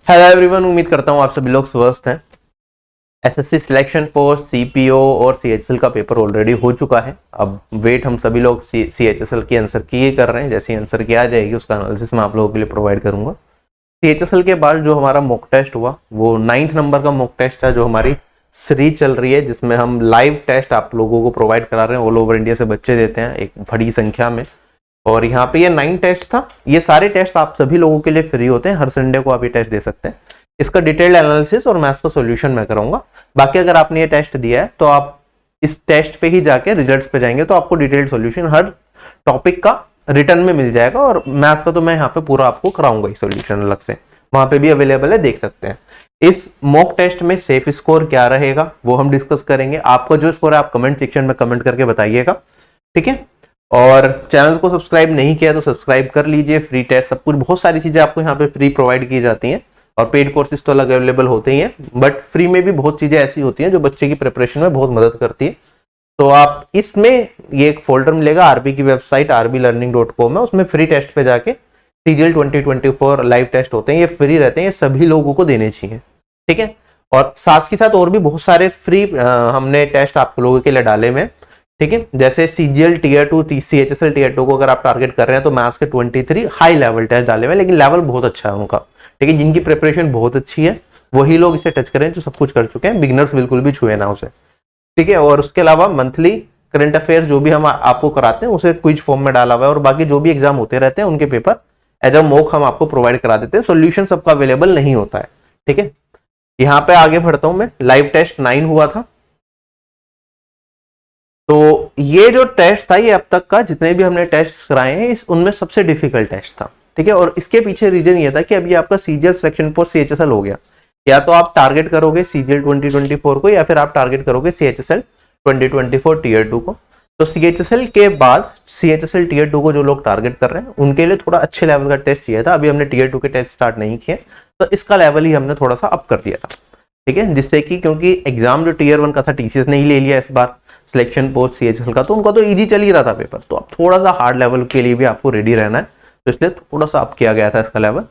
Hello everyone, उम्मीद करता हूँ आप सभी लोग स्वस्थ हैं। एसएससी सिलेक्शन पोस्ट, सीपीओ और सीएचएसएल का पेपर ऑलरेडी हो चुका है। अब वेट हम सभी लोग सीएचएसएल की आंसर की ही कर रहे हैं। जैसे आंसर की आ जाएगी उसका एनालिसिस मैं आप लोगों के लिए प्रोवाइड करूंगा। सीएचएसएल के बाद जो हमारा मॉक टेस्ट हुआ वो 9th नंबर का मॉक टेस्ट था, जो हमारी सीरीज चल रही है, जिसमें हम लाइव टेस्ट आप लोगों को प्रोवाइड करा रहे हैं। ऑल ओवर इंडिया से बच्चे देते हैं एक बड़ी संख्या में। और यहाँ पे ये 9 टेस्ट था। ये सारे टेस्ट आप सभी लोगों के लिए फ्री होते हैं। हर संडे को आप ये टेस्ट दे सकते हैं। इसका डिटेल्ड एनालिसिस और मैथ्स का सॉल्यूशन मैं कराऊंगा। बाकी अगर आपने ये टेस्ट दिया है तो आप इस टेस्ट पे ही जाके रिजल्ट्स पे जाएंगे तो आपको डिटेल्ड सॉल्यूशन हर टॉपिक का रिटर्न में मिल जाएगा। और मैथ्स का तो मैं यहाँ पे पूरा आपको कराऊंगा सॉल्यूशन अलग से, वहां पे भी अवेलेबल है, देख सकते हैं। इस मॉक टेस्ट में सेफ स्कोर क्या रहेगा वो हम डिस्कस करेंगे। आपका जो स्कोर है आप कमेंट सेक्शन में कमेंट करके बताइएगा, ठीक है। और चैनल को सब्सक्राइब नहीं किया तो सब्सक्राइब कर लीजिए। फ्री टेस्ट सब कुछ, बहुत सारी चीजें आपको यहाँ पे फ्री प्रोवाइड की जाती हैं। और पेड कोर्सेज तो अलग अवेलेबल होते ही हैं, बट फ्री में भी बहुत चीजें ऐसी होती हैं जो बच्चे की प्रिपरेशन में बहुत मदद करती है। तो आप इसमें ये एक फोल्डर मिलेगा, आरबी की वेबसाइट rblearning.com है, उसमें फ्री टेस्ट पे जाके सीजीएल 2024 लाइव टेस्ट होते हैं, ये फ्री रहते हैं, ये सभी लोगों को देने चाहिए, ठीक है। और साथ ही साथ और भी बहुत सारे फ्री हमने टेस्ट आप लोगों के लिए डाले में, ठीक है। जैसे सीजीएल टीयर 2, सीएचएसएल टीयर 2 को अगर आप टारगेट कर रहे हैं तो मैथ्स के 23 हाई लेवल टेस्ट डाले हुए, लेकिन लेवल बहुत अच्छा है उनका, ठीक है। जिनकी प्रिपरेशन बहुत अच्छी है वही लोग इसे टच करें जो सब कुछ कर चुके हैं। बिगिनर्स बिल्कुल भी छुए ना उसे, ठीक है। और उसके अलावा मंथली करंट अफेयर जो भी हम आपको कराते हैं उसे क्विज फॉर्म में डाला हुआ है। और बाकी जो भी एग्जाम होते रहते हैं उनके पेपर एज अ मॉक हम आपको प्रोवाइड करा देते हैं। सोल्यूशन सबका अवेलेबल नहीं होता है, ठीक है। यहाँ पे आगे बढ़ता हूं मैं। लाइव टेस्ट 9 हुआ था। तो ये जो टेस्ट था ये अब तक का जितने भी हमने टेस्ट कराए हैं उनमें सबसे डिफिकल्ट टेस्ट था, ठीक है। और इसके पीछे रीजन ये था कि अभी आपका सीजीएल सिलेक्शन पोस्ट सीएचएसएल हो गया। या तो आप टारगेट करोगे सीजीएल 2024 को या फिर आप टारगेट करोगे सीएचएसएल 2024 टीयर 2 को। तो सीएचएसएल के बाद सीएचएसएल टीयर 2 को जो लोग टारगेट कर रहे हैं उनके लिए थोड़ा अच्छे लेवल का टेस्ट चाहिए था। अभी हमने टीयर 2 के टेस्ट स्टार्ट नहीं किए तो इसका लेवल ही हमने थोड़ा सा अप कर दिया था, ठीक है। जिससे कि क्योंकि एग्जाम जो टीयर 1 का था टीसीएस ने ही ले लिया इस बार सिलेक्शन पोस्ट सीएचएसएल का, तो उनका तो इजी चल ही रहा था पेपर। तो अब थोड़ा सा हार्ड लेवल के लिए भी आपको रेडी रहना है, तो इसलिए थोड़ा सा अप किया गया था इसका लेवल।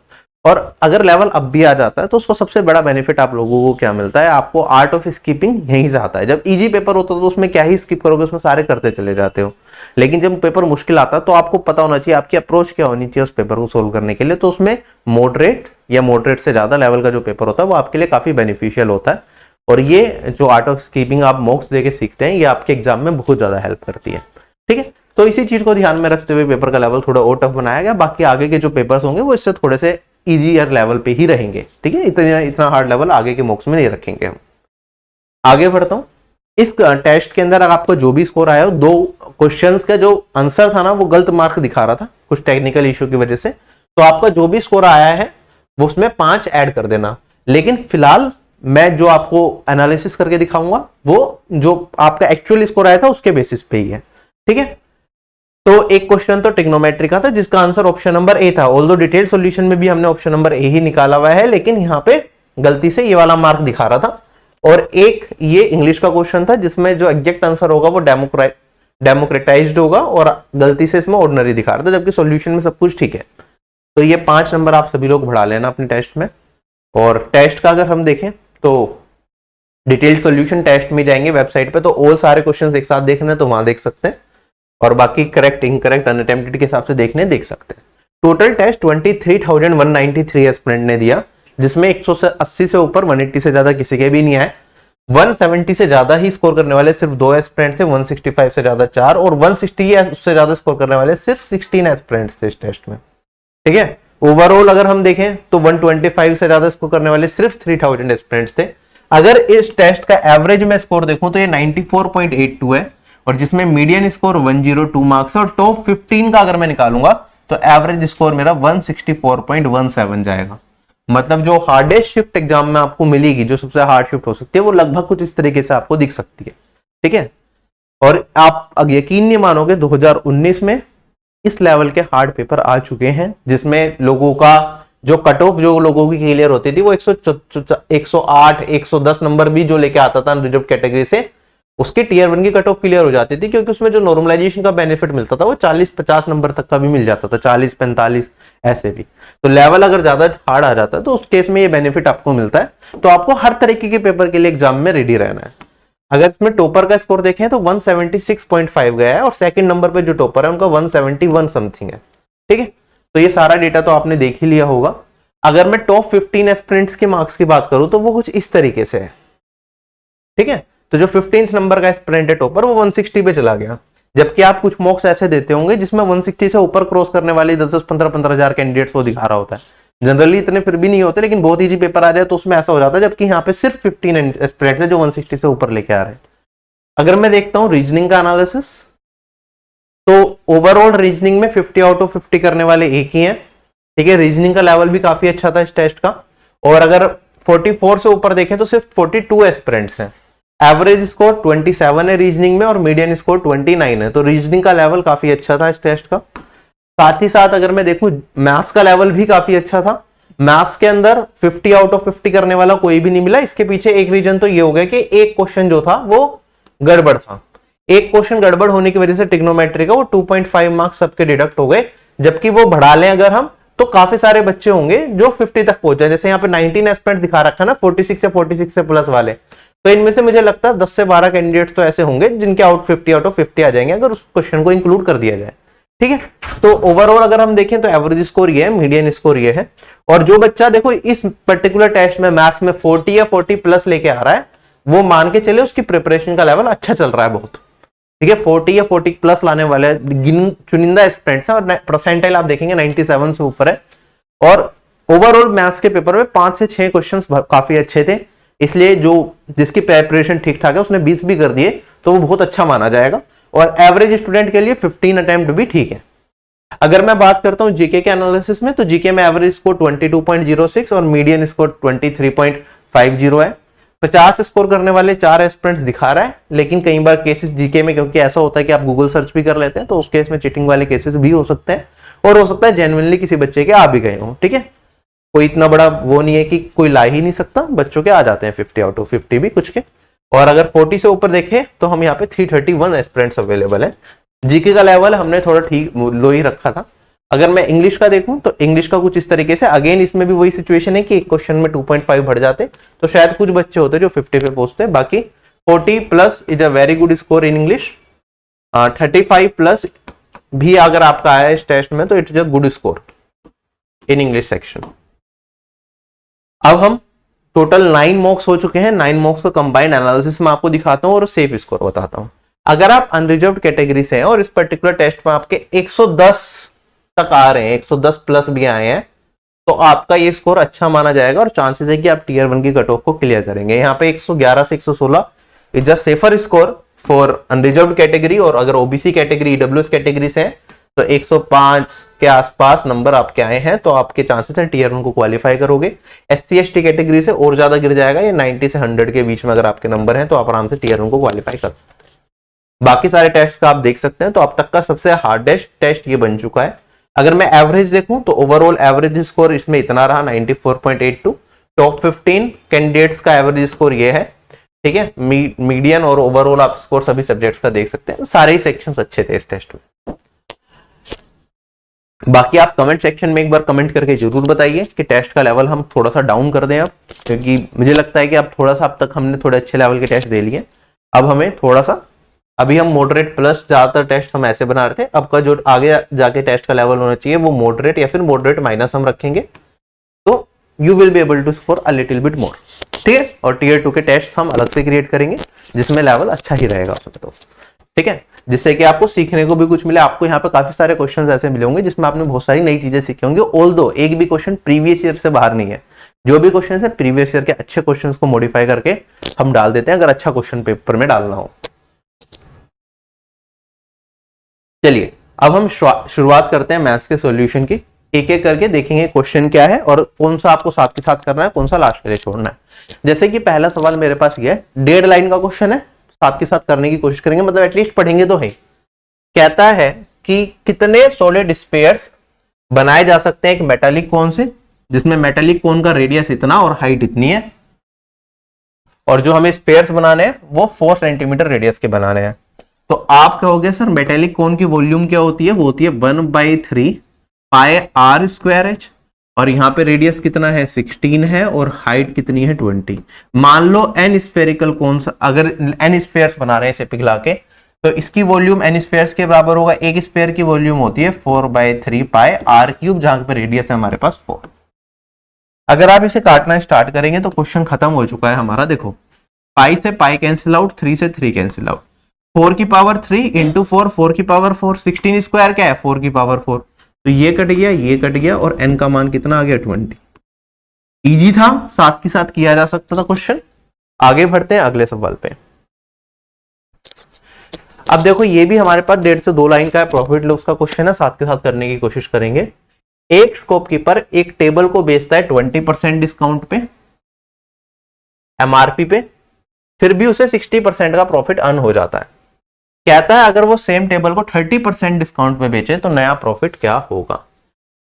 और अगर लेवल अब भी आ जाता है तो उसको सबसे बड़ा बेनिफिट आप लोगों को क्या मिलता है, आपको आर्ट ऑफ स्किपिंग यहीं से आता है। जब इजी पेपर होता है तो उसमें क्या ही स्किप करोगे, उसमें सारे करते चले जाते हो। लेकिन जब पेपर मुश्किल आता है तो आपको पता होना चाहिए आपकी अप्रोच क्या होनी चाहिए उस पेपर को सोल्व करने के लिए। तो उसमें मॉडरेट या मॉडरेट से ज्यादा लेवल का जो पेपर होता है वो आपके लिए काफी बेनिफिशियल होता है। और ये जो आर्ट ऑफ स्कीपिंग आप मॉक्स देके सीखते हैं ये आपके एग्जाम में बहुत ज्यादा हेल्प करती है, ठीक है। तो इसी चीज को ध्यान में रखते हुए पेपर का लेवल थोड़ा और टफ बनाया गया। बाकी आगे के जो पेपर्स होंगे वो इससे थोड़े से इजीयर लेवल पे ही रहेंगे, ठीक है। इतना हार्ड लेवल आगे के मॉक्स में नहीं रखेंगे हम। आगे बढ़ता हूं। इस टेस्ट के अंदर आपको जो भी स्कोर आया हो, 2 क्वेश्चंस का जो आंसर था ना वो गलत मार्क दिखा रहा था कुछ टेक्निकल इश्यू की वजह से। तो आपका जो भी स्कोर आया है वो उसमें 5 ऐड कर देना। लेकिन फिलहाल मैं जो आपको एनालिसिस करके दिखाऊंगा वो जो आपका एक्चुअल स्कोर आया था उसके बेसिस पे ही है, ठीक है। तो एक क्वेश्चन तो ट्रिग्नोमेट्री का था जिसका आंसर ऑप्शन नंबर ए था। ऑल्दो डिटेल सॉल्यूशन में भी हमने ऑप्शन नंबर ए ही निकाला हुआ है, लेकिन यहाँ पे गलती से ये वाला मार्क दिखा रहा था। और एक ये इंग्लिश का क्वेश्चन था जिसमें जो एग्जैक्ट आंसर होगा वो डेमोक्रेटाइज्ड होगा और गलती से इसमें ऑर्डिनरी दिखा रहा था, जबकि सॉल्यूशन में सब कुछ ठीक है। तो ये 5 नंबर आप सभी लोग बढ़ा लेना अपने टेस्ट में। और टेस्ट का अगर हम देखें तो डिटेल्ड सॉल्यूशन टेस्ट में जाएंगे वेबसाइट पे, तो ऑल सारे क्वेश्चंस एक साथ देखने तो वहां देख सकते हैं। और बाकी करेक्ट इनकरेक्ट अनअटेम्प्टेड के हिसाब से देखने देख सकते हैं। टोटल टेस्ट 23,193 एस्पिरेंट ने दिया, जिसमें 180 से ऊपर 180 से ज्यादा किसी के भी नहीं आए। 170 से ज्यादा ही स्कोर करने वाले सिर्फ 2 एस्पिरेंट थे, 165 से ज्यादा 4, और 160 या उससे ज्यादा स्कोर करने वाले सिर्फ 16 एस्पिरेंट थे इस टेस्ट में, ठीक है। ओवरऑल अगर हम देखें तो 125 से ज्यादा स्कोर करने वाले सिर्फ 3000 एस्पिरेंट्स थे। अगर इस टेस्ट का एवरेज में स्कोर देखूं तो ये 94.82 है, और जिसमें मीडियन स्कोर 102 मार्क्स है। और टॉप 15 का अगर मैं निकालूंगा तो एवरेज स्कोर मेरा 164.17 जाएगा। मतलब जो हार्डेस्ट शिफ्ट एग्जाम में आपको मिलेगी, जो सबसे हार्ड शिफ्ट हो सकती है, वो लगभग कुछ इस तरीके से आपको दिख सकती है, ठीक है। और आप अब यकीन नहीं मानोगे 2019 में इस लेवल के हार्ड पेपर आ चुके हैं, जिसमें लोगों का जो कट ऑफ जो लोगों की क्लियर होती थी वो 108 110 नंबर भी जो लेके आता था रिजर्व कैटेगरी से, उसकी टीयर 1 की कट ऑफ क्लियर हो जाती थी, क्योंकि उसमें जो नॉर्मलाइजेशन का बेनिफिट मिलता था वो 40-50 नंबर तक का भी मिल जाता था, 40-45 ऐसे भी। तो लेवल अगर ज्यादा हार्ड आ जाता है तो उस केस में ये बेनिफिट आपको मिलता है। तो आपको हर तरीके के पेपर के लिए एग्जाम में रेडी रहना है। अगर इसमें टॉपर का स्कोर देखें तो 176.5 गया है और सेकंड नंबर पे जो टॉपर है उनका 171 समथिंग है। ठीक है, तो ये सारा डेटा तो आपने देख ही लिया होगा। अगर मैं टॉप 15 एस्पिरेंट्स के मार्क्स की बात करूं तो वो कुछ इस तरीके से है। ठीक है, तो जो 15th नंबर का एस्पिरेंट है टॉपर वो 160 पे चला गया, जबकि आप कुछ मॉक्स ऐसे देते होंगे जिसमें 160 से ऊपर क्रॉस करने वाले 10-10, 15-15 हजार कैंडिडेट्स वो दिखा रहा होता है। जनरली इतने फिर भी नहीं होते, लेकिन बहुत इजी पेपर आ जाए तो उसमें ऐसा हो जाता है, जबकि यहाँ पे सिर्फ 15 एस्पिरेंट्स है जो 160 से ऊपर लेके आ रहे हैं। अगर मैं देखता हूं रीजनिंग का एनालिसिस, तो ओवरऑल रीजनिंग में 50 आउट ऑफ 50 करने वाले एक ही हैं। ठीक है, रीजनिंग का लेवल भी काफी अच्छा था इस टेस्ट का। और अगर 44 से ऊपर देखें तो सिर्फ 42 एस्पिरेंट्स हैं। एवरेज स्कोर 27 है रीजनिंग में और मीडियन स्कोर 29 है। तो रीजनिंग का लेवल काफी अच्छा था इस टेस्ट का। साथ ही साथ अगर मैं देखूं मैथ्स का लेवल भी काफी अच्छा था। मैथ्स के अंदर 50 आउट ऑफ 50 करने वाला कोई भी नहीं मिला। इसके पीछे एक रीजन तो ये हो गया कि एक क्वेश्चन जो था वो गड़बड़ था। एक क्वेश्चन गड़बड़ होने की वजह से ट्रिग्नोमेट्री का वो 2.5 मार्क्स सबके डिडक्ट हो गए, जबकि वो बढ़ा लें अगर हम तो काफी सारे बच्चे होंगे जो 50 तक पहुंचे। जैसे यहाँ पे 19 एस्पिरेंट्स दिखा रखा है ना, 46 से प्लस वाले, तो इनमें से मुझे लगता है 10 से 12 कैंडिडेट्स तो ऐसे होंगे जिनके 50 आउट ऑफ 50 आ जाएंगे अगर उस क्वेश्चन को इंक्लूड कर दिया जाए। ठीक है, तो ओवरऑल अगर हम देखें तो एवरेज स्कोर ये है, मीडियन स्कोर ये है। और जो बच्चा देखो इस पर्टिकुलर टेस्ट में मैथ्स में 40 या 40 प्लस लेके आ रहा है, वो मान के चले उसकी प्रिपरेशन का लेवल अच्छा चल रहा है बहुत। ठीक है, 40 या 40 प्लस लाने वाले चुनिंदा एस्पिरेंट्स हैं और परसेंटाइल आप देखेंगे 97 से ऊपर है। और ओवरऑल मैथ्स के पेपर में 5 से 6 क्वेश्चंस काफी अच्छे थे, इसलिए जो जिसकी प्रिपरेशन ठीक ठाक है उसने 20 भी कर दिए तो वो बहुत अच्छा माना जाएगा। और एवरेज स्टूडेंट के लिए 15 अटेम्प्ट भी ठीक है। अगर मैं बात करता हूं जीके के एनालिसिस में, तो जीके में एवरेज स्कोर 22.06 और मीडियन स्कोर 23.50 है। 50 स्कोर करने वाले 4 एस्पिरेंट्स दिखा रहा है, लेकिन कई बार केसेस जीके में, क्योंकि ऐसा होता है कि आप गूगल सर्च भी कर लेते हैं, तो उस केस में चीटिंग वाले केसेस भी हो सकते हैं और हो सकता है जेन्युइनली किसी बच्चे के आ भी गए हों। ठीक है, कोई इतना बड़ा वो नहीं है कि कोई ला ही नहीं सकता, बच्चों के आ जाते हैं 50 आउट ऑफ 50 भी कुछ के। और अगर 40 से ऊपर देखें तो हम यहाँ पे 331 एस्पिरेंट्स अवेलेबल है। जीके का लेवल हमने थोड़ा ठीक लो ही रखा था। अगर मैं इंग्लिश का देखूं तो इंग्लिश का कुछ इस तरीके से, अगेन इसमें भी वही सिचुएशन है कि एक क्वेश्चन में 2.5 बढ़ जाते तो शायद कुछ बच्चे होते जो 50 पे पहुंचते। बाकी 40 plus is a very good score in English. 35 plus भी अगर आपका आया इस टेस्ट में तो it's a good score in English section. अब हम टोटल 9 मॉक्स हो चुके हैं। 9 मॉक्स का कंबाइंड एनालिसिस में आपको दिखाता हूं और सेफ स्कोर बताता हूं। अगर आप अनरिजर्व्ड कैटेगरी से हैं और इस पर्टिकुलर टेस्ट में आपके 110 तक आ रहे हैं, 110 प्लस भी आए हैं, तो आपका ये स्कोर अच्छा माना जाएगा और चांसेस है कि आप टीयर 1 की कट ऑफ को क्लियर करेंगे। यहाँ पे 111 से 116 is a safer score for unreserved category. और अगर ओबीसी कैटेगरी, ईडब्ल्यूएस कैटेगरी से है तो 105 के आसपास नंबर आपके आए हैं तो आपके चांसेस हैं टीयर 1 को क्वालिफाई करोगे। एससी एसटी कैटेगरी से और ज्यादा गिर जाएगा, ये 90 से 100 के बीच में अगर आपके नंबर हैं तो आप आराम से टीयर 1 को क्वालिफाई कर सकते हैं। बाकी सारे टेस्ट का आप देख सकते हैं, तो अब तक का सबसे हार्डेस्ट टेस्ट ये बन चुका है। अगर मैं एवरेज देखूं तो ओवरऑल एवरेज स्कोर इसमें इतना रहा 94.82। टॉप 15 कैंडिडेट्स का एवरेज स्कोर ये है। ठीक है, मीडियन और ओवरऑल आप स्कोर सभी सब्जेक्ट्स का देख सकते हैं। सारे ही सेक्शंस अच्छे थे इस टेस्ट में। बाकी आप कमेंट सेक्शन में एक बार कमेंट करके जरूर बताइए कि टेस्ट का लेवल हम थोड़ा सा डाउन कर दें अब, क्योंकि मुझे लगता है कि अब थोड़ा सा, अब तक हमने थोड़े अच्छे लेवल के टेस्ट दे लिए, अब हमें थोड़ा सा, अभी हम मॉडरेट प्लस ज्यादातर टेस्ट हम ऐसे बना रहे थे, अब का जो आगे जाके टेस्ट का लेवल होना चाहिए वो मॉडरेट या फिर मॉडरेट माइनस हम रखेंगे, तो you will be able to score a little bit more. ठीक है, और टीयर 2 के टेस्ट हम अलग से क्रिएट करेंगे जिसमें लेवल अच्छा ही रहेगा उसमें दोस्त। ठीक है, जिससे कि आपको सीखने को भी कुछ मिले। आपको यहाँ पे काफी सारे क्वेश्चंस ऐसे मिले होंगे जिसमें आपने बहुत सारी नई चीजें सीखी होंगी, ऑल्दो एक भी क्वेश्चन प्रीवियस ईयर से बाहर नहीं है। जो भी क्वेश्चन है प्रीवियस ईयर के अच्छे क्वेश्चंस को मॉडिफाई करके हम डाल देते हैं, अगर अच्छा क्वेश्चन पेपर में डालना हो। चलिए अब हम शुरुआत करते हैं मैथ्स के सॉल्यूशन की। एक एक करके देखेंगे क्वेश्चन क्या है और कौन सा आपको साथ के साथ करना है, कौन सा लास्ट के लिए छोड़ना है। जैसे कि पहला सवाल मेरे पास ये है, 1.5 लाइन का क्वेश्चन है, साथ के साथ करने की कोशिश करेंगे, मतलब एटलीस्ट पढ़ेंगे तो है। कहता है कि कितने सॉलिड स्फीयर्स बनाए जा सकते हैं एक मेटालिक कोन से, जिसमें मेटालिक कोन का रेडियस इतना और हाइट इतनी है, और जो हमें स्फीयर्स बनाने हैं वो 4 सेंटीमीटर रेडियस के बनाने हैं। तो आप कहोगे सर मेटालिक कोन की वॉल्यूम क्या होती है, वो होती है 1/3 पाई r स्क्वायर h, और यहाँ पे रेडियस कितना है 16 है और हाइट कितनी है 20। मान लो एन स्फेरिकल कोन, अगर एन स्फेयर्स बना रहे हैं इसे पिघला के, तो इसकी वॉल्यूम एन स्फेयर्स के बराबर होगा। एक स्फेयर की वॉल्यूम होती है 4/3 पाई आर क्यूब, जहां पे रेडियस है हमारे पास 4। अगर आप इसे काटना स्टार्ट करेंगे तो क्वेश्चन खत्म हो चुका है हमारा। देखो पाई से पाई कैंसिल आउट, 3 से 3 कैंसिल आउट, 4 की पावर 3 इंटू 4, 4 की पावर 4, 16 स्क्वायर क्या है 4 की पावर 4, तो ये कट गया, ये कट गया, और n का मान कितना आ गया 20। इजी था, साथ के साथ किया जा सकता था क्वेश्चन। आगे बढ़ते हैं अगले सवाल पे। अब देखो ये भी हमारे पास 1.5 से 2 लाइन का प्रॉफिट लॉस का क्वेश्चन है, साथ के साथ करने की कोशिश करेंगे। एक शॉपकीपर एक टेबल को बेचता है 20% डिस्काउंट पे, एमआरपी पे, फिर भी उसे 60% का प्रॉफिट अर्न हो जाता है। कहता है अगर वो सेम टेबल को 30% डिस्काउंट पे बेचे तो नया प्रॉफिट क्या होगा।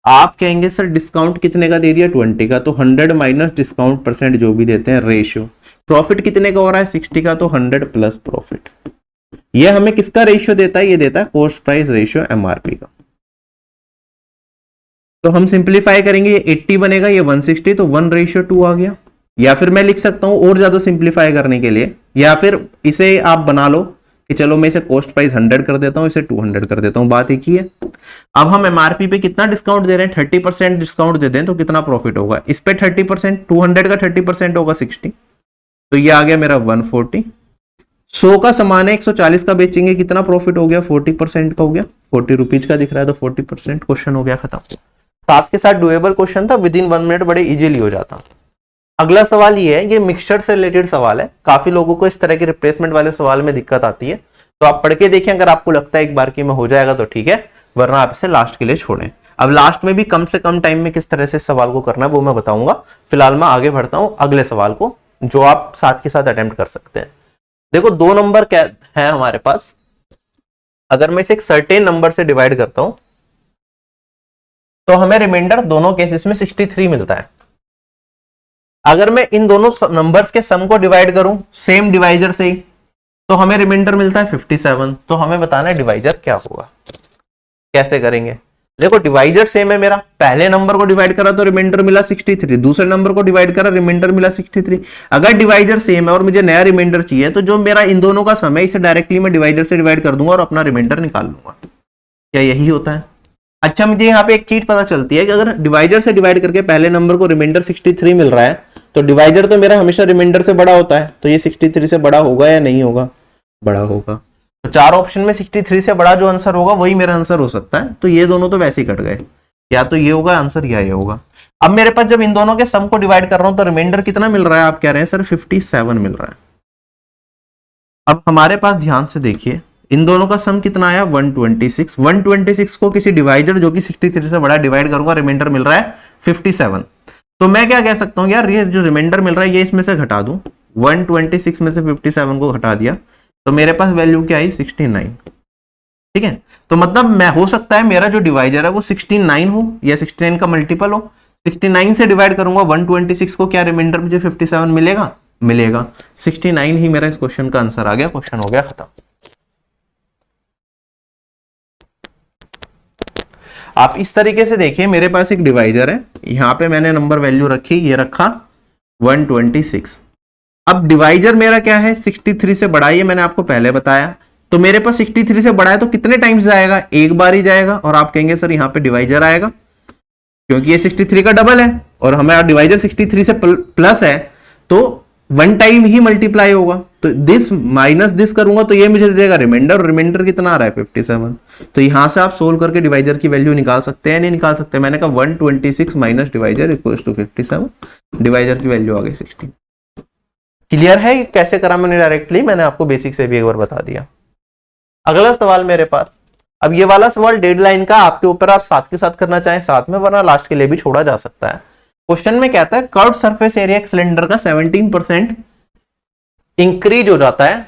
आप कहेंगे सर डिस्काउंट कितने का दे दिया 20 का, तो 100 माइनस डिस्काउंट परसेंट जो भी देते हैं रेशियो, प्रॉफिट कितने का हो रहा है 60 का, तो 100 प्लस प्रॉफिट। ये हमें किसका रेशियो देता है, ये देता है कॉस्ट प्राइस रेशियो एमआरपी का। तो हम सिंप्लीफाई करेंगे, ये 80 बनेगा, ये 160, तो 1:2 आ गया। या फिर मैं लिख सकता हूं और ज्यादा सिंप्लीफाई करने के लिए, या फिर इसे आप बना लो कि चलो मैं इसे कॉस्ट प्राइस 100 कर देता हूं, इसे 200 कर देता हूं, बात एक ही है। अब हम एमआरपी पे कितना डिस्काउंट दे रहे हैं, 30% डिस्काउंट दे दें तो कितना प्रॉफिट होगा। इस पे 30%, 200 का 30% होगा 60, तो ये आ गया मेरा 140। 100 का सामान है 140 का बेचेंगे, कितना प्रॉफिट हो गया 40% का हो गया, 40 रुपीज का दिख रहा है तो 40%। क्वेश्चन हो गया खत्म। साथ के साथ डुएबल क्वेश्चन था, विद इन 1 मिनट बड़े इजीली हो जाता। अगला सवाल ये है, ये मिक्सचर से रिलेटेड सवाल है। काफी लोगों को इस तरह के रिप्लेसमेंट वाले सवाल में दिक्कत आती है, तो आप पढ़ के देखें, अगर आपको लगता है एक बार की में हो जाएगा तो ठीक है, वरना आप इसे लास्ट के लिए छोड़ें। अब लास्ट में भी कम से कम टाइम में किस तरह से सवाल को करना है वो मैं बताऊंगा। फिलहाल मैं आगे बढ़ता हूं अगले सवाल को, जो आप साथ के साथ अटेम्प्ट कर सकते हैं। देखो 2 नंबर क्या है हमारे पास, अगर मैं इसे एक सर्टेन नंबर से डिवाइड करता हूं तो हमें रिमाइंडर दोनों केसेस में 63 मिलता है। अगर मैं इन दोनों नंबर्स के सम को डिवाइड करूं सेम डिवाइजर से ही, तो हमें रिमाइंडर मिलता है 57। तो हमें बताना है डिवाइजर क्या होगा, कैसे करेंगे। देखो डिवाइजर सेम है मेरा, पहले नंबर को डिवाइड करा तो रिमाइंडर मिला 63, दूसरे नंबर को डिवाइड करा रिमाइंडर मिला 63। अगर डिवाइजर सेम है और मुझे नया रिमाइंडर चाहिए, तो जो मेरा इन दोनों का सम है इसे डायरेक्टली मैं डिवाइजर से डिवाइड कर दूंगा और अपना रिमाइंडर निकाल लूंगा। क्या यही होता है। अच्छा मुझे यहाँ पे एक चीज पता चलती है कि अगर डिवाइजर से डिवाइड करके पहले नंबर को रिमाइंडर 63 मिल रहा है, तो डिवाइजर तो मेरा हमेशा रिमाइंडर से बड़ा होता है, तो ये 63 से बड़ा होगा या नहीं होगा, बड़ा होगा। तो 4 ऑप्शन में 63 से बड़ा जो आंसर होगा वही मेरा आंसर हो सकता है। तो ये दोनों तो वैसे ही कट गए, या तो ये होगा आंसर या ये होगा। अब मेरे पास जब इन दोनों के सम को डिवाइड कर रहा हूं तो रिमाइंडर कितना मिल रहा है, आप कह रहे हैं सर 57 मिल रहा है। अब हमारे पास ध्यान से देखिए, इन दोनों का सम कितना आया 126। 126 को किसी डिवाइजर जो कि 63 से बड़ा डिवाइड करूंगा, रिमाइंडर मिल रहा है 57। तो मैं क्या कह सकता हूं, यार ये जो रिमाइंडर मिल रहा है ये इसमें से घटा दूं, 126 में से 57 को घटा दिया तो मेरे पास वैल्यू क्या आई 69। ठीक है, तो मतलब मैं हो सकता है मेरा जो डिवाइजर है वो 69 हो या 69 का मल्टीपल हो। 69 से डिवाइड करूंगा 126 को, क्या रिमाइंडर मुझे 57 मिलेगा, मिलेगा। 69 ही मेरा इस क्वेश्चन का आंसर आ गया, क्वेश्चन हो गया खत्म। आप इस तरीके से देखिए, मेरे पास एक डिवाइजर है, यहां पे मैंने नंबर वैल्यू रखी, ये रखा 126। अब डिवाइजर मेरा क्या है 63 से बड़ा, ये मैंने आपको पहले बताया। तो मेरे पास 63 से बड़ा है तो कितने टाइम्स जाएगा, एक बार ही जाएगा। और आप कहेंगे सर यहाँ पे डिवाइजर आएगा, क्योंकि ये 63 का डबल है और हमारा डिवाइजर 63 से प्लस है, तो 1 टाइम ही मल्टीप्लाई होगा। तो दिस माइनस दिस करूंगा तो ये मुझे दे देगा रिमाइंडर, और रिमाइंडर कितना आ रहा है 57। तो यहां से आप सोल्व करके डिवाइजर की वैल्यू निकाल सकते हैं, नहीं निकाल सकते। मैंने कहा 126 minus divisor equals to 57, divisor की वैल्यू आ गई 16। क्लियर है कैसे करा मैंने डायरेक्टली, मैंने आपको बेसिक से भी एक बार बता दिया। अगला सवाल मेरे पास, अब ये वाला सवाल डेडलाइन का आपके ऊपर, आप साथ के साथ करना चाहें साथ में, वरना लास्ट के लिए भी छोड़ा जा सकता है। क्वेश्चन में कहता है कर्व्ड सरफेस एरिया सिलेंडर का 17% इंक्रीज हो जाता है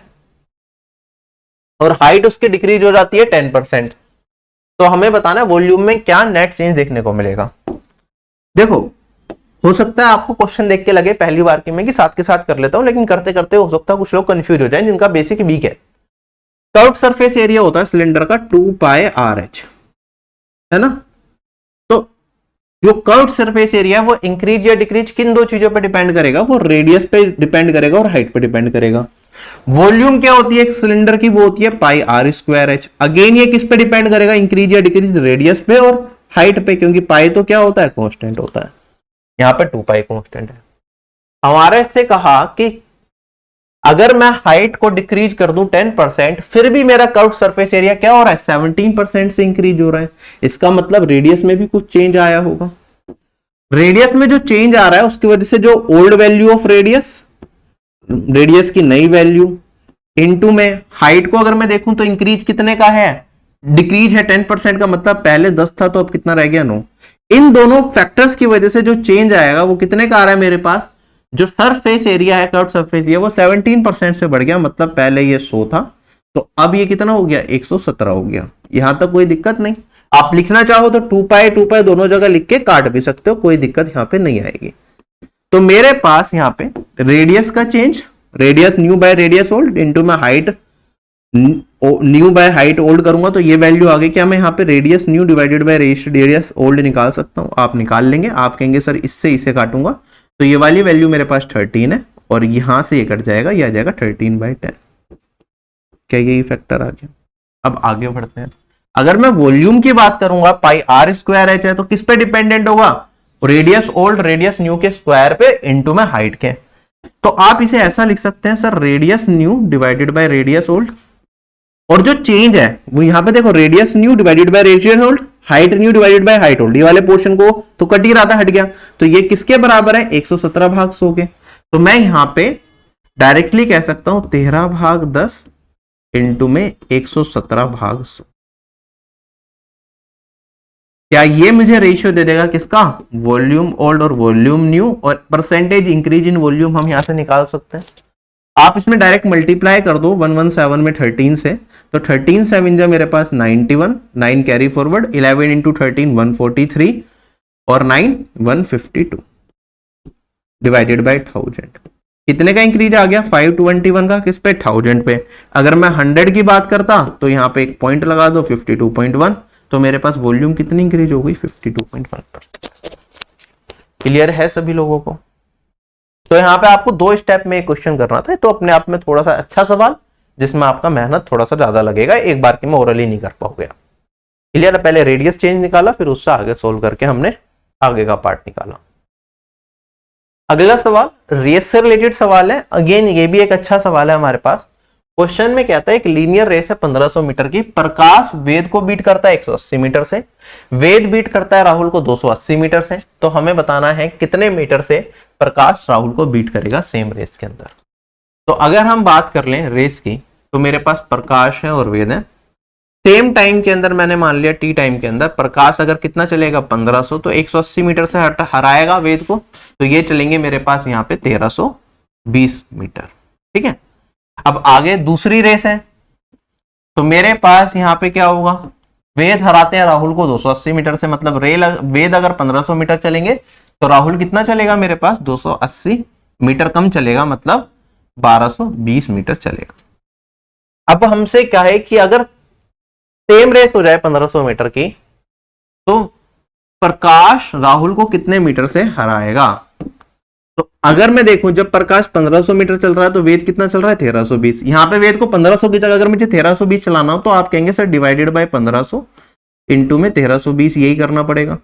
और हाइट उसकी डिक्रीज हो जाती है 10%। तो हमें बताना है वॉल्यूम में क्या नेट चेंज देखने को मिलेगा। देखो हो सकता है आपको क्वेश्चन देख के लगे पहली बार की में कि साथ के साथ कर लेता हूं, लेकिन करते करते हो सकता है कुछ लोग कंफ्यूज हो जाए जिनका बेसिक वीक है। कर्व्ड सरफेस एरिया होता है सिलेंडर का 2 पाई RH, है ना। तो जो कर्व सरफेस एरिया है वो इंक्रीज या डिक्रीज किन दो चीजों पे डिपेंड करेगा, वो रेडियस पे डिपेंड करेगा और हाइट पे डिपेंड करेगा। वॉल्यूम क्या होती है एक सिलेंडर की, वो होती है पाई आर स्क्वायर एच। अगेन ये किस पे डिपेंड करेगा, इंक्रीज या डिक्रीज, रेडियस पे और हाइट पे, क्योंकि पाई तो क्या होता है, कांस्टेंट होता है, यहाँ पे 2 पाई कांस्टेंट है। हमारे से कहा कि अगर मैं हाइट को डिक्रीज कर दूं 10%, फिर भी मेरा कर्व सरफेस एरिया क्या हो रहा है, 17% से इंक्रीज हो रहा है। इसका मतलब रेडियस में भी कुछ चेंज आया होगा। रेडियस में जो चेंज आ रहा है उसकी वजह से जो ओल्ड वैल्यू ऑफ रेडियस की नई वैल्यू इनटू में हाइट को अगर मैं देखूं तो इंक्रीज कितने का है, डिक्रीज है 10% का, मतलब पहले 10 था तो अब कितना रह गया, 9। इन दोनों फैक्टर्स की वजह से जो चेंज आएगा वो कितने का आ रहा है मेरे पास, जो सरफेस एरिया है, कर्व सरफेस एरिया, वो 17% से बढ़ गया। मतलब पहले ये 100 था तो अब ये कितना हो गया, 117 हो गया। यहां तक कोई दिक्कत नहीं। आप लिखना चाहो तो 2 पाई दोनों जगह लिख के काट भी सकते हो, कोई दिक्कत यहां पे नहीं आएगी। तो मेरे पास यहाँ पे रेडियस का change, radius new by radius old into मैं height new by height old करूंगा तो ये वैल्यू आ गई। क्या मैं यहाँ पे radius nu divided by radius old निकाल सकता हूँ, आप निकाल लेंगे। आप कहेंगे सर इससे इसे काटूंगा तो ये वाली वैल्यू मेरे पास 13 है और यहां से ये कट जाएगा, ये आ जाएगा 13/10। क्या यही फैक्टर आ गया। अब आगे बढ़ते हैं। अगर मैं वॉल्यूम की बात करूंगा, पाई आर स्क्वायर एच है, तो किस पे डिपेंडेंट होगा, रेडियस ओल्ड रेडियस न्यू के स्क्वायर पे इनटू में हाइट के। तो आप इसे ऐसा लिख सकते हैं sir, radius nu divided by radius old, और जो चेंज है वो यहां पे देखो, radius nu divided by radius old, height nu divided by height old. ये वाले पोर्शन को तो कट ही रहा था, हट गया, तो ये किसके बराबर है, 117/100 के। तो मैं यहां पे डायरेक्टली कह सकता हूं 13/10 इनटू में 117/100। क्या ये मुझे रेशियो दे देगा किसका, वॉल्यूम ओल्ड और वॉल्यूम न्यू, और परसेंटेज इंक्रीज इन वॉल्यूम हम यहां से निकाल सकते हैं। आप इसमें डायरेक्ट मल्टीप्लाई कर दो 117 में 13 से, तो 13 7 जो मेरे पास 91, 9 कैरी फॉरवर्ड, 11 इंटू 13 143 और 9 152 डिवाइडेड बाय 1000। कितने का इंक्रीज आ गया, 521 का, किस पे, 1000 पे। अगर मैं 100 की बात करता तो यहाँ पे एक पॉइंट लगा दो, 52.1, तो मेरे पास वॉल्यूम कितनी इंक्रीज हो गई, 52.1%। क्लियर है सभी लोगों को। तो यहाँ पे आपको 2 स्टेप में क्वेश्चन करना था, तो अपने आप में थोड़ा सा अच्छा सवाल, जिसमें आपका मेहनत थोड़ा सा ज्यादा लगेगा, एक बार की मैं ओरली नहीं कर पाऊंगा। क्लियर है। पहले रेडियस चेंज निकाला, फिर उससे आगे सोल्व करके हमने आगे का पार्ट निकाला। अगला सवाल रेस से रिलेटेड सवाल है। अगेन ये भी एक अच्छा सवाल है हमारे पास। क्वेश्चन में कहता है एक लीनियर रेस है 1500 मीटर की, प्रकाश वेद को बीट करता है 180 मीटर से, वेद बीट करता है राहुल को 280 मीटर से। तो हमें बताना है कितने मीटर से प्रकाश राहुल को बीट करेगा सेम रेस के अंदर। तो अगर हम बात कर लें रेस की, तो मेरे पास प्रकाश है और वेद है। सेम टाइम के अंदर मैंने मान लिया टी टाइम के अंदर प्रकाश अगर कितना चलेगा 1500, तो 180 मीटर से हराएगा वेद को, तो ये चलेंगे मेरे पास यहाँ पे 1320 मीटर। ठीक है। अब आगे दूसरी रेस है, तो मेरे पास यहाँ पे क्या होगा, वेद हराते हैं राहुल को 280 मीटर से, मतलब वेद अगर 1500 मीटर चलेंगे तो राहुल कितना चलेगा मेरे पास, 280 मीटर कम चलेगा, मतलब 1220 मीटर चलेगा। अब हमसे क्या है कि अगर सेम रेस हो जाए 1500 मीटर की, तो प्रकाश राहुल को कितने मीटर से हराएगा। तो अगर मैं देखूं जब प्रकाश 1500 मीटर चल रहा है तो वेद कितना चल रहा है 1320। यहां पे वेद को 1500 की जगह अगर मुझे 1320 चलाना हो तो आप कहेंगे सर डिवाइडेड बाय 1500 इंटू में 1320, यही करना पड़ेगा।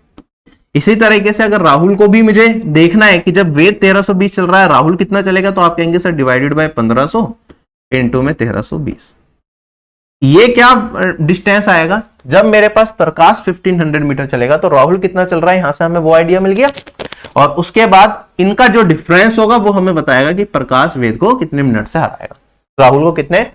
इसी तरीके से अगर राहुल को भी मुझे देखना है कि जब वेद 1320 चल रहा है राहुल कितना चलेगा, तो आप कहेंगे सर डिवाइडेड बाय 1500 इंटू में 1320। ये क्या डिस्टेंस आएगा, जब मेरे पास प्रकाश 1500 मीटर चलेगा तो राहुल कितना चल रहा है, यहां से हमें वो आइडिया मिल गया। और उसके बाद इनका जो डिफरेंस होगा वो हमें बताएगा कि प्रकाश वेद को कितने मिनट से हराएगा, राहुल को कितने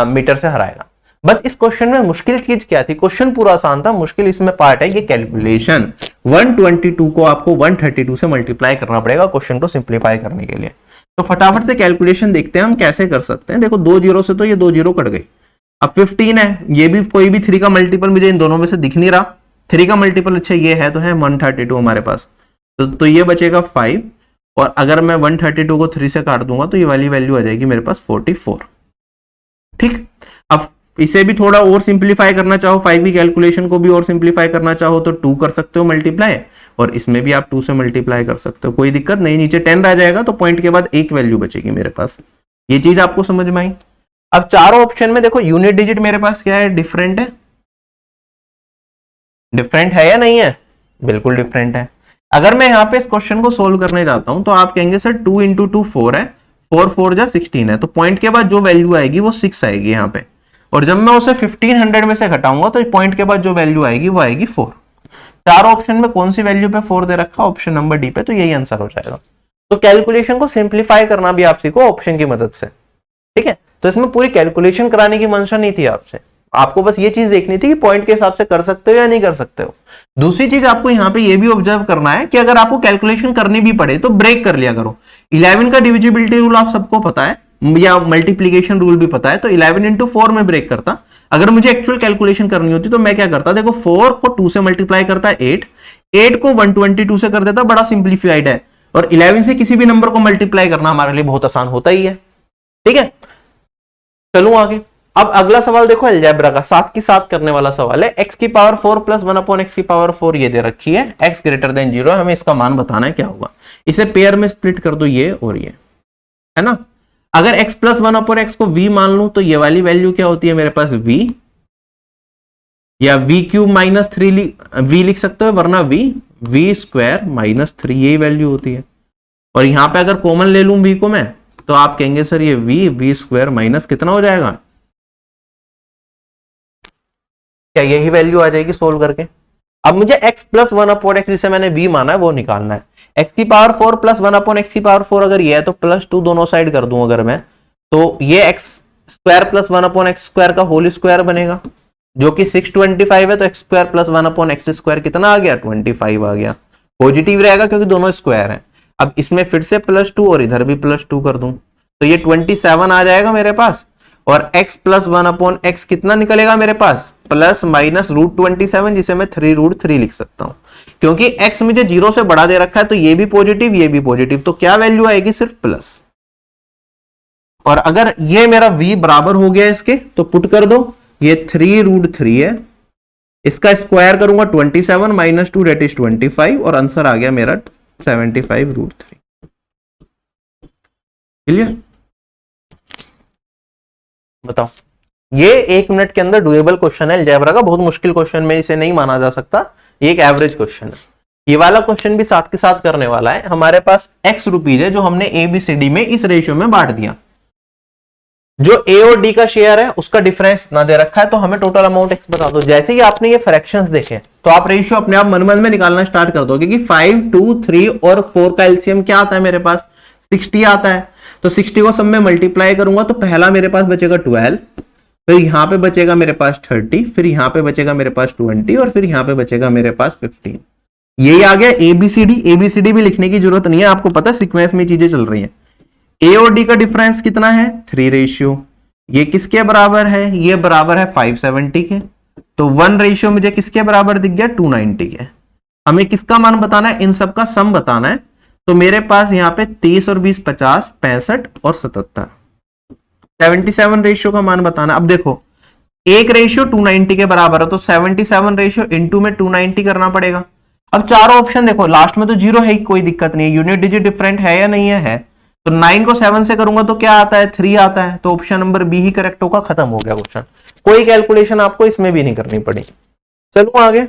मीटर से हराएगा। बस इस क्वेश्चन में मुश्किल चीज क्या थी, क्वेश्चन पूरा आसान था, मुश्किल इसमें पार्ट है ये कैलकुलेशन। 122 को आपको 132 से मल्टीप्लाई करना पड़ेगा क्वेश्चन को सिंप्लीफाई करने के लिए। तो फटाफट से कैलकुलेशन देखते हैं हम कैसे कर सकते हैं। देखो 2 जीरो से तो ये 2 जीरो कट गई, अब 15 है, ये भी कोई भी 3 का मल्टीपल मुझे इन दोनों में से दिख नहीं रहा। 3 का मल्टीपल अच्छा ये है, तो है 132 हमारे पास, तो ये बचेगा 5, और अगर मैं 132 को 3 से काट दूंगा तो ये वाली वैल्यू आ जाएगी मेरे पास 44। ठीक। अब इसे भी थोड़ा और सिंप्लीफाई करना चाहो, 5 की कैलकुलेशन को भी और सिंप्लीफाई करना चाहो तो 2 कर सकते हो मल्टीप्लाई, और इसमें भी आप 2 से मल्टीप्लाई कर सकते हो, कोई दिक्कत नहीं। नीचे 10 रह जाएगा तो पॉइंट के बाद एक वैल्यू बचेगी मेरे पास। ये चीज आपको समझ में आई। अब चारों ऑप्शन में देखो यूनिट डिजिट मेरे पास क्या है, डिफरेंट है। डिफरेंट है या नहीं है, बिल्कुल डिफरेंट है। अगर मैं यहाँ पे इस क्वेश्चन को सोल्व करने जाता हूं तो आप कहेंगे सर 2 इंटू 2 4 है, 4 4 जा 16 है, तो पॉइंट के बाद जो वैल्यू आएगी वो 6 आएगी यहाँ पे। और जब मैं उसे 1500 में से घटाऊंगा तो पॉइंट के बाद जो वैल्यू आएगी वो आएगी 4। चारों ऑप्शन में कौन सी वैल्यू पे 4 दे रखा, ऑप्शन नंबर डी पे, तो यही आंसर हो जाएगा। तो कैलकुलेशन को सिंप्लीफाई करना भी आप सीखो ऑप्शन की मदद से, ठीक है। तो इसमें पूरी कैलकुलेशन कराने की मंशा नहीं थी आपसे, आपको बस ये चीज देखनी थी कि पॉइंट के हिसाब से कर सकते हो या नहीं कर सकते हो। दूसरी चीज आपको यहाँ पे ये भी ऑब्जर्व करना है कि अगर आपको कैलकुलेशन करनी भी पड़े तो ब्रेक कर लिया करो। 11 का डिविजिबिलिटी रूल आप सबको पता है, या मल्टीप्लीकेशन रूल भी पता है, तो 11 इंटू 4 में ब्रेक करता। अगर मुझे एक्चुअल कैलकुलेशन करनी होती तो मैं क्या करता, देखो 4 को 2 से मल्टीप्लाई करता 8, 8 को 122 से कर देता, बड़ा सिंप्लीफाइड है। और 11 से किसी भी नंबर को मल्टीप्लाई करना हमारे लिए बहुत आसान होता ही है, ठीक है। चलूं आगे। अब अगला सवाल देखो अलजेब्रा का, साथ की साथ करने वाला सवाल है। x की पावर 4 प्लस 1 अपॉन x की पावर 4 ये दे रखी है, x ग्रेटर देन 0, हमें इसका मान बताना है क्या होगा। इसे पेयर में स्प्लिट कर दो, ये और ये, है ना। अगर x प्लस 1 अपॉन x को v मान लूं तो ये वाली वैल्यू क्या होती है मेरे पास, v, या v क्यूब माइनस 3 v लिख सकते हो, वरना v स्क्वायर माइनस 3, यही वैल्यू होती है। और यहां पे अगर कॉमन ले लूं v को मैं, तो आप कहेंगे सर ये v स्क्वायर माइनस कितना हो जाएगा, क्या यही वैल्यू आ जाएगी सोल्व करके। अब मुझे x प्लस 1 अपॉन x जिसे मैंने v माना है वो निकालना है। x की पावर 4 प्लस 1 अपॉन x की पावर 4 अगर ये है तो प्लस 2 दोनों साइड कर दूं अगर मैं, तो ये x square plus 1 upon x square का होल स्क्वायर बनेगा, जो कि 625 है। तो x square plus 1 upon x square कितना आ गया, 25 आ गया। पॉजिटिव रहेगा क्योंकि दोनों स्क्वायर हैं। अब इसमें फिर से प्लस 2 और इधर भी प्लस 2 कर दूं तो ये 27 आ जाएगा मेरे पास। और x प्लस 1 अपॉन x कितना निकलेगा मेरे पास, प्लस माइनस रूट 27, जिसे मैं 3√3 लिख सकता हूं। क्योंकि x मुझे 0 से बड़ा दे रखा है तो ये भी पॉजिटिव ये भी पॉजिटिव, तो क्या वैल्यू आएगी, सिर्फ प्लस। और अगर ये मेरा v बराबर हो गया इसके, तो पुट कर दो, ये 3√3 है, इसका स्क्वायर करूंगा 27 माइनस 2 दैट इज 25, और आंसर आ गया मेरा 75√3। क्लियर, बताओ। ये 1 मिनट के अंदर डुएबल क्वेश्चन है अलजेब्रा का, बहुत मुश्किल क्वेश्चन में इसे नहीं माना जा सकता, ये एक एवरेज क्वेश्चन है। ये वाला क्वेश्चन भी साथ के साथ करने वाला है। हमारे पास x रुपीज है जो हमने ABCD में इस रेशियो में बांट दिया। जो A और D का शेयर है उसका डिफरेंस ना दे रखा है, तो हमें टोटल अमाउंट x बता दो। जैसे ही आपने ये फ्रैक्शंस देखे तो आप रेशियो अपने आप मन मन में निकालना स्टार्ट कर दोगे कि 5, 2, 3 और 4 का एलसीएम क्या आता है मेरे पास, 60 आता है। तो 60 को सब में मल्टीप्लाई करूंगा तो पहला मेरे पास बचेगा 12, फिर यहां पे बचेगा मेरे पास 30, फिर यहां पे बचेगा मेरे पास 20, और फिर यहां पे बचेगा मेरे पास 15। यही आ गया ABCD भी लिखने की जरूरत नहीं है, आपको पता है सीक्वेंस में चीजें चल रही हैं। A और D का डिफरेंस कितना है, 3 रेशियो। ये किसके बराबर है, ये बराबर है 570 के। तो 1 रेशियो मुझे किसके बराबर दिख गया, 290 के। हमें किसका मान बताना है, इन सब का सम बताना है। तो मेरे पास यहाँ पे 30 और 20 50, 65 और 77, 77 रेशियो का मान बताना। अब देखो एक रेशियो 290 के बराबर है, तो 77 रेशियो इंटू में 290 करना पड़ेगा। अब चारों ऑप्शन देखो, लास्ट में तो 0 है, कोई दिक्कत नहीं है, यूनिट डिजिट डिफरेंट है या नहीं है, तो 9 को 7 से करूंगा तो क्या आता है, 3 आता है। तो ऑप्शन नंबर बी ही करेक्ट होगा, खत्म हो गया क्वेश्चन। कोई कैलकुलेशन आपको इसमें भी नहीं करनी पड़ी। चलो आगे।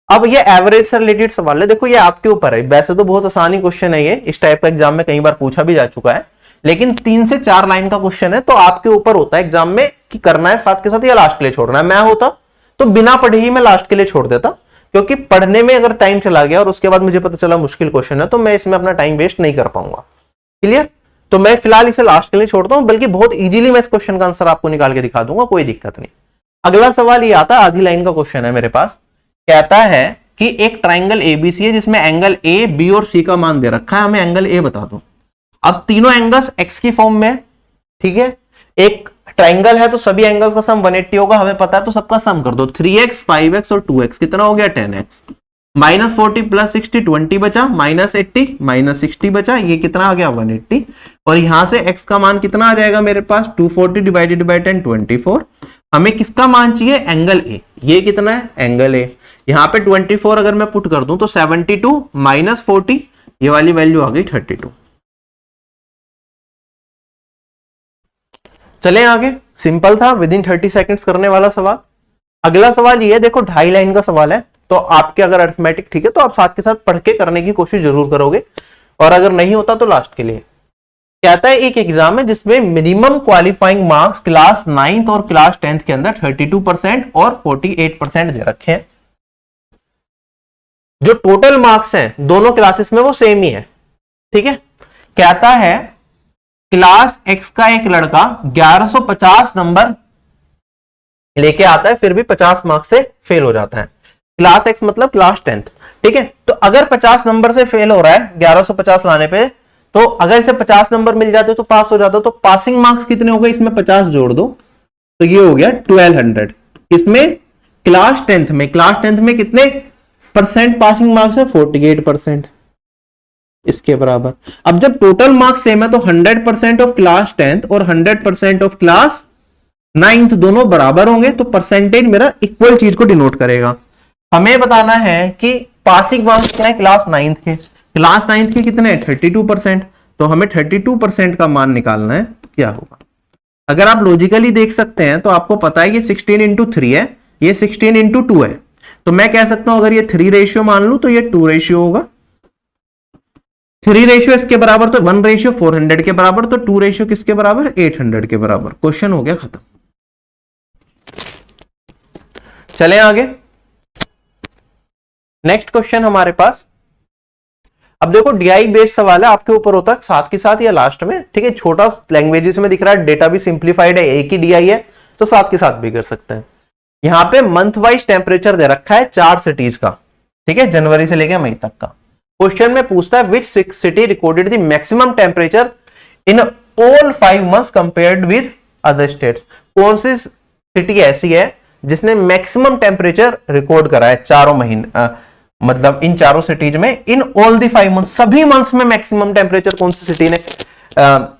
अब ये एवरेज से रिलेटेड सवाल है, देखो ये आपके ऊपर है। वैसे तो बहुत आसानी क्वेश्चन है ये, इस टाइप का एग्जाम में कई बार पूछा भी जा चुका है, लेकिन 3 से 4 लाइन का क्वेश्चन है, तो आपके ऊपर होता है एग्जाम में कि करना है साथ के साथ या लास्ट के लिए छोड़ना है। मैं होता तो बिना पढ़े ही मैं लास्ट के लिए छोड़ देता, क्योंकि पढ़ने में अगर टाइम चला गया और उसके बाद मुझे पता चला मुश्किल क्वेश्चन है तो मैं इसमें अपना टाइम वेस्ट नहीं कर पाऊंगा। क्लियर, तो मैं फिलहाल इसे लास्ट के लिए छोड़ता हूं, बल्कि बहुत इजीली मैं इस क्वेश्चन का आंसर आपको निकाल के दिखा दूंगा, कोई दिक्कत नहीं। अगला सवाल ये आता है, आधी लाइन का क्वेश्चन है मेरे पास। कहता है कि एक ट्राइंगल एबीसी है जिसमें एंगल ए, बी और सी का मान दे रखा है, हमें एंगल ए बता दो। अब तीनों एंगल्स एक्स की फॉर्म में, ठीक है। एक ट्राइंगल है तो सभी एंगल का सम 180 होगा, हमें पता है, तो सबका सम कर दो। 3x, 5x और 2x कितना हो गया, 10x। -40 + 60 20 बचा, -80 -60 बचा, ये कितना आ गया, 180। और यहां से x का मान कितना आ जाएगा मेरे पास, 240 / 10 24। हमें किसका मान चाहिए, एंगल ए। ये कितना है, एंगल ए। यहां पे 24 अगर मैं पुट कर दूं तो 72 माइनस 40, ये वाली वैल्यू आ गई 32। चलें आगे, सिंपल था, विद इन 30 सेकेंड्स करने वाला सवाल। अगला सवाल ये है, देखो 2.5 लाइन का सवाल है, तो आपके अगर अरिथमेटिक ठीक है तो आप साथ के साथ पढ़ के करने की कोशिश जरूर करोगे, और अगर नहीं होता तो लास्ट के लिए। कहता है एक एग्जाम है जिसमें minimum qualifying marks class 9th और क्लास 10th के अंदर 32% और 48% दे रखे हैं। जो टोटल मार्क्स हैं दोनों क्लासेस में वो सेम ही है, ठीक है। कहता है क्लास एक्स का एक लड़का 1150 नंबर लेके आता है, फिर भी 50 मार्क्स से फेल हो जाता है। क्लास एक्स मतलब क्लास 10th, ठीक है। तो अगर 50 नंबर से फेल हो रहा है 1150 लाने पे, तो अगर इसे 50 नंबर मिल जाते तो पास हो जाता। तो पासिंग मार्क्स कितने हो गए, इसमें 50 जोड़ दो तो ये हो गया 1200। इसमें क्लास 10th में, क्लास 10th में कितने परसेंट पासिंग मार्क्स है, 48%, इसके बराबर। अब जब टोटल मार्क्स सेम है तो 100% ऑफ क्लास 10th और 100% ऑफ क्लास 9th दोनों बराबर होंगे, तो परसेंटेज मेरा इक्वल चीज को डिनोट करेगा। हमें बताना है कि पासिंग मार्क्स क्या है क्लास 9th के, क्लास 9th के कितने 32%, तो हमें 32% का मान निकालना है, क्या होगा। अगर आप लॉजिकली देख सकते हैं तो आपको पता है ये 16 इंटू 3 है, ये 16 इंटू 2 है, तो मैं कह सकता हूं अगर ये 3 रेशियो मान लू तो ये 2 रेशियो होगा। 3 रेशियो इसके बराबर तो 1 रेशियो 400 के बराबर, तो 2 रेशियो किसके बराबर 800 के बराबर। क्वेश्चन हो गया खत्म। चलें आगे, नेक्स्ट क्वेश्चन हमारे पास। अब देखो डीआई बेस्ड सवाल है, आपके ऊपर होता है साथ के साथ या लास्ट में, ठीक है। छोटा लैंग्वेजेस में दिख रहा है, डेटा भी सिंप्लीफाइड है, एक ही डीआई है तो साथ के साथ भी कर सकते हैं। यहां पे मंथ वाइज टेम्परेचर दे रखा है 4 सिटीज का, ठीक है, जनवरी से लेकर मई तक का। क्वेश्चन में पूछता है which city recorded the maximum temperature in all 5 months compared with other states. कौन सी सिटी ऐसी है जिसने मैक्सिमम टेम्परेचर रिकॉर्ड करा है चारों महीने, मतलब इन चारों सिटीज में, इन ऑल दी 5 मंथ्स, सभी मंथ्स में मैक्सिमम टेम्परेचर कौन सी सिटी ने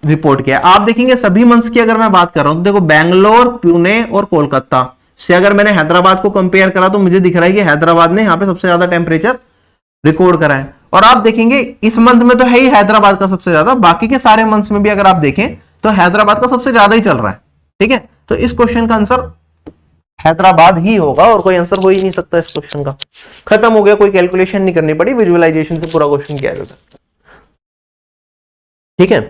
रिपोर्ट किया। आप देखेंगे सभी मंथ्स की अगर मैं बात कर रहा हूं तो देखो बेंगलोर, पुणे और कोलकाता से अगर मैंने हैदराबाद को कंपेयर करा तो मुझे दिख रहा है कि हैदराबाद ने यहां पे सबसे ज्यादा टेम्परेचर रिकॉर्ड करा है। और आप देखेंगे इस मंथ में तो है ही हैदराबाद का सबसे ज्यादा, बाकी के सारे मंथ्स में भी अगर आप देखें तो हैदराबाद का सबसे ज्यादा ही चल रहा है, ठीक है। तो इस क्वेश्चन का आंसर हैदराबाद ही होगा, और कोई आंसर हो ही नहीं सकता इस क्वेश्चन का। खत्म हो गया, कोई कैलकुलेशन नहीं करनी पड़ी, विजुअलाइजेशन से पूरा क्वेश्चन किया जाता है, ठीक है।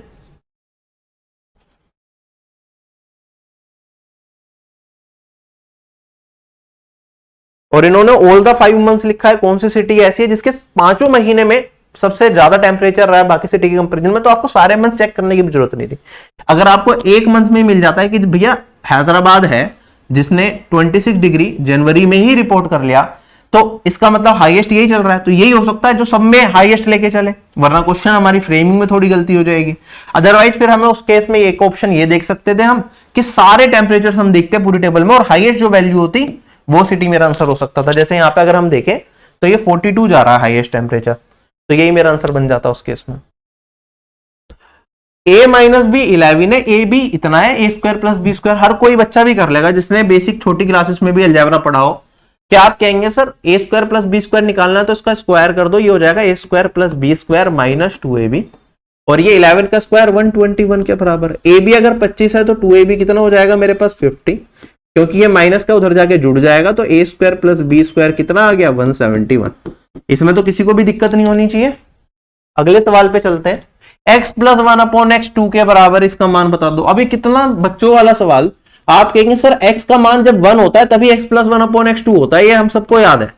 और इन्होंने ऑल द 5 मंथ्स लिखा है, कौन सी सिटी ऐसी है जिसके 5 महीने में सबसे ज्यादा टेम्परेचर रहा है बाकी सिटी के कंपेरिजन में, तो आपको सारे मंथ चेक करने की भी जरूरत नहीं थी। अगर आपको एक मंथ में मिल जाता है कि भैया हैदराबाद है जिसने 26 डिग्री जनवरी में ही रिपोर्ट कर लिया, तो इसका मतलब हाईएस्ट यही चल रहा है, तो यही हो सकता है जो सब में हाईएस्ट लेके चले, वरना क्वेश्चन हमारी फ्रेमिंग में थोड़ी गलती हो जाएगी। अदरवाइज फिर हमें उस केस में एक ऑप्शन ये देख सकते थे हम कि सारे टेम्परेचर हम देखते हैं पूरी टेबल में और हाईएस्ट जो वैल्यू होती वो सिटी मेरा आंसर हो सकता था। जैसे यहाँ पे अगर हम देखें तो ये 42 जा रहा है हाईएस्ट टेम्परेचर, तो यही मेरा आंसर बन जाता उस केस में। a माइनस बी 11 है, ए बी इतना है, ए स्क्वायर प्लस बी स्क्वायर हर कोई बच्चा भी कर लेगा जिसने बेसिक छोटी क्लासेस में भी अलजेब्रा पढ़ा हो। क्या आप कहेंगे सर ए स्क्वायर प्लस बी स्क्वायर निकालना है तो इसका स्क्वायर कर दो, ये हो जाएगा A square plus B square minus 2ab, और ये 11 का स्क्वायर 121 के बराबर। ए बी अगर 25 है तो 2ab कितना हो जाएगा मेरे पास 50, क्योंकि ये माइनस का उधर जाके जुड़ जाएगा, तो ए स्क्वायर प्लस बी स्क्वायर कितना आ गया 171। इसमें तो किसी को भी दिक्कत नहीं होनी चाहिए। अगले सवाल पे चलते हैं, x प्लस 1/x2 के बराबर इसका मान बता दो। अभी कितना बच्चों वाला सवाल, आप कहेंगे सर x का मान जब 1 होता है तभी x प्लस 1/x2 होता है, ये हम सबको याद है,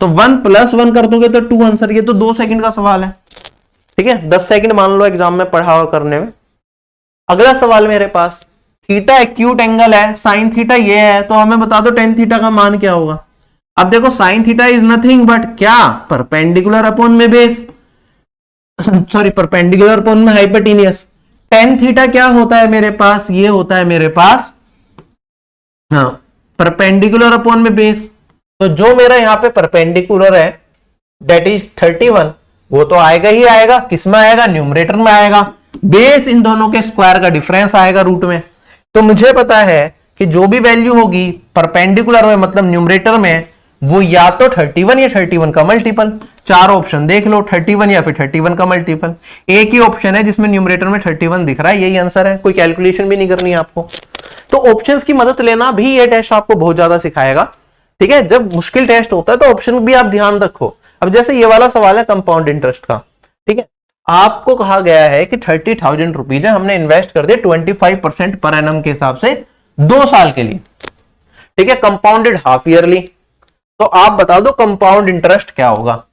तो 1 प्लस 1 कर दोगे तो 2 आंसर। ये तो 2 सेकंड का सवाल है, ठीक है, 10 सेकंड मान लो एग्जाम में पढ़ा और करने में। अगला सवाल मेरे पास, थीटा एक्यूट एंगल है, साइन थीटा ये है, तो हमें बता दो टेन थीटा का मान क्या होगा। अब देखो sine theta is nothing but क्या, परपेंडिकुलर अपॉन में बेस, सॉरी परपेंडिकुलर अपॉन में हाइपोटेनियस। टेन थीटा क्या होता है मेरे पास, ये होता है मेरे पास हाँ परपेंडिकुलर अपॉन में बेस। तो जो मेरा यहाँ पे परपेंडिकुलर है दैट इज 31, वो तो आएगा ही आएगा, किसमें आएगा, न्यूमरेटर में आएगा। बेस इन दोनों के स्क्वायर का डिफरेंस आएगा रूट में। तो मुझे पता है कि जो भी वैल्यू होगी परपेंडिकुलर में मतलब न्यूमरेटर में, वो या तो 31 या 31 का मल्टीपल। चार ऑप्शन देख लो, 31 या फिर 31 का मल्टीपल। एक ही ऑप्शन है जिसमें न्यूमरेटर में 31 दिख रहा है, यही आंसर है, कोई कैलकुलेशन भी नहीं करनी है आपको। तो ऑप्शंस की मदद लेना भी ये टेस्ट आपको बहुत ज्यादा सिखाएगा। ठीक है, जब मुश्किल टेस्ट होता है तो ऑप्शन भी आप ध्यान रखो। अब जैसे ये वाला सवाल है कंपाउंड इंटरेस्ट का, ठीक है, आपको कहा गया है कि 30,000 रुपीज है, हमने इन्वेस्ट कर दिए 25% पर एनम के हिसाब से 2 साल के लिए। ठीक है, कंपाउंडेड हाफ ईयरली। तो आप बता दो कंपाउंड इंटरेस्ट क्या होगा।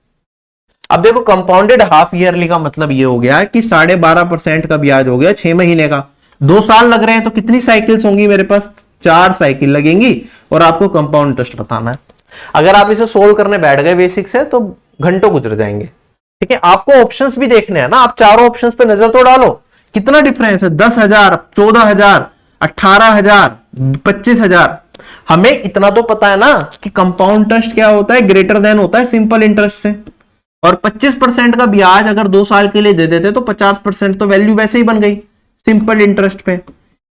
अब देखो कंपाउंडेड हाफ ईयरली का मतलब ये हो गया कि 12.5% का ब्याज हो गया 6 महीने का, 2 साल लग रहे हैं, तो कितनी साइकिल्स होंगी मेरे पास, 4 साइकिल लगेंगी, और आपको कंपाउंड इंटरेस्ट बताना है। अगर आप इसे सोल्व करने बैठ गए बेसिक से तो घंटों गुजर जाएंगे। ठीक है, आपको ऑप्शंस भी देखने हैं ना, आप चारों ऑप्शंस पे नजर तो डालो, कितना डिफरेंस है, 10,000, 14,000, 18,000, 25,000। हमें इतना तो पता है ना कि कंपाउंड इंटरेस्ट क्या होता है, ग्रेटर देन होता है सिंपल इंटरेस्ट से। और 25% का ब्याज अगर 2 साल के लिए दे देते तो 50% तो वैल्यू वैसे ही बन गई सिंपल इंटरेस्ट पे।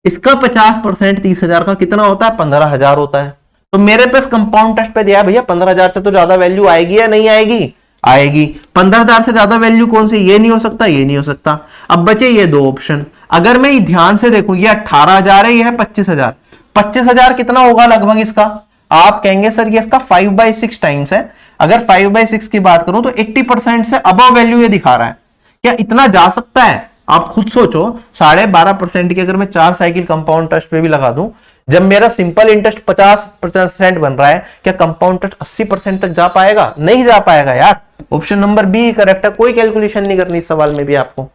इसका 50% 30,000 का कितना होता है, 15,000 होता है। तो मेरे पास कंपाउंड इंटरेस्ट पे दिया है भैया 15,000 से तो ज्यादा वैल्यू आएगी या नहीं आएगी, आएगी। 15,000 से ज्यादा वैल्यू कौन सी, ये नहीं हो सकता, ये नहीं हो सकता। अब बचे ये 2 ऑप्शन। अगर मैं ध्यान से देखूं, ये 18,000 है, ये है 25,000। 25,000 कितना होगा लगभग इसका, आप कहेंगे सर ये इसका 5/6 टाइम्स है। अगर 5/6 की बात करूं तो 80% से अबव वैल्यू ये दिखा रहा है। क्या इतना जा सकता है, आप खुद सोचो। 12.5% की अगर मैं 4 साइकिल कंपाउंड इंटरेस्ट पे भी लगा दूं, जब मेरा सिंपल इंटरेस्ट 50% बन रहा है, क्या कंपाउंड इंटरेस्ट 80% तक जा पाएगा, नहीं जा पाएगा यार। ऑप्शन नंबर बी करेक्ट है, कोई कैलकुलेशन नहीं करनी इस सवाल में भी आपको।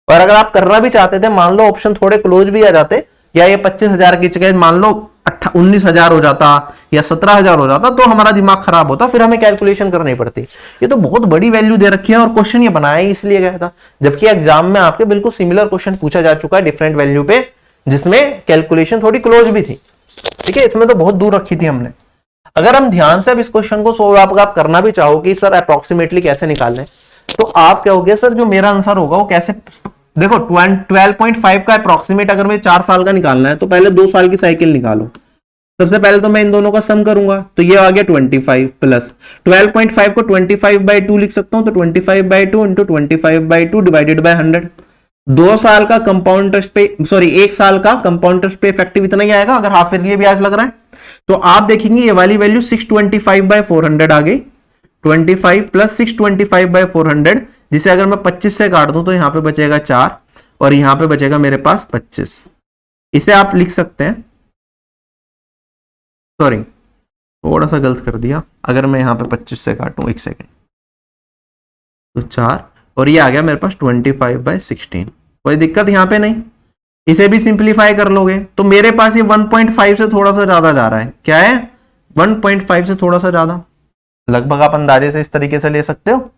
और अगर आप करना भी चाहते थे, मान लो ऑप्शन थोड़े क्लोज भी आ जाते, या ये 25,000 की जगह मान लो 19,000 हो जाता या 17,000 हो जाता, तो हमारा दिमाग खराब होता, फिर हमें कैलकुलेशन करनी पड़ती। ये तो बहुत बड़ी वैल्यू दे रखी है और क्वेश्चन ये बनाया ही इसलिए गया था, जबकि एग्जाम में आपके बिल्कुल सिमिलर क्वेश्चन पूछा जा चुका है डिफरेंट वैल्यू पे, जिसमें कैलकुलेशन थोड़ी क्लोज भी थी। ठीक है, इसमें तो बहुत दूर रखी थी हमने। अगर हम ध्यान से अब इस क्वेश्चन को सोल्व आप करना भी चाहो कि सर अप्रोक्सीमेटली कैसे निकालने, तो आप क्या होगे, सर जो मेरा आंसर होगा वो कैसे, देखो 12.5 का अप्रोक्सीमेट अगर मुझे 4 साल का निकालना है तो पहले 2 साल की साइकिल निकालो। सबसे पहले तो मैं इन दोनों का सम करूंगा, तो ये आ गया 25 प्लस 12.5 को 25/2 लिख सकता हूं, तो 25/2 इंटू 25/2 डिवाइडेड बाय 100। 2 साल का कंपाउंड इंटरेस्ट पे, सॉरी 1 साल का कंपाउंड इंटरेस्ट पे इफेक्टिव इतना ही आएगा अगर हाफ ईयरली ब्याज लग रहा है। तो आप देखेंगे ये वाली वैल्यू 625/400 आ गई। 25 प्लस 625/400, जिसे अगर मैं 25 से काट दूं तो यहां पे बचेगा 4 और यहां पे बचेगा मेरे पास 25। इसे आप लिख सकते हैं, सॉरी थोड़ा सा गलत कर दिया, अगर मैं यहां पे 25 से काटूं, 1 सेकेंड, तो 4 और ये आ गया मेरे पास 25/16। कोई दिक्कत यहां पे नहीं, इसे भी सिंप्लीफाई कर लोगे तो मेरे पास ये 1.5 से थोड़ा सा ज्यादा जा रहा है। क्या है, 1.5 से थोड़ा सा ज्यादा, लगभग आप अंदाजे से इस तरीके से ले सकते हो।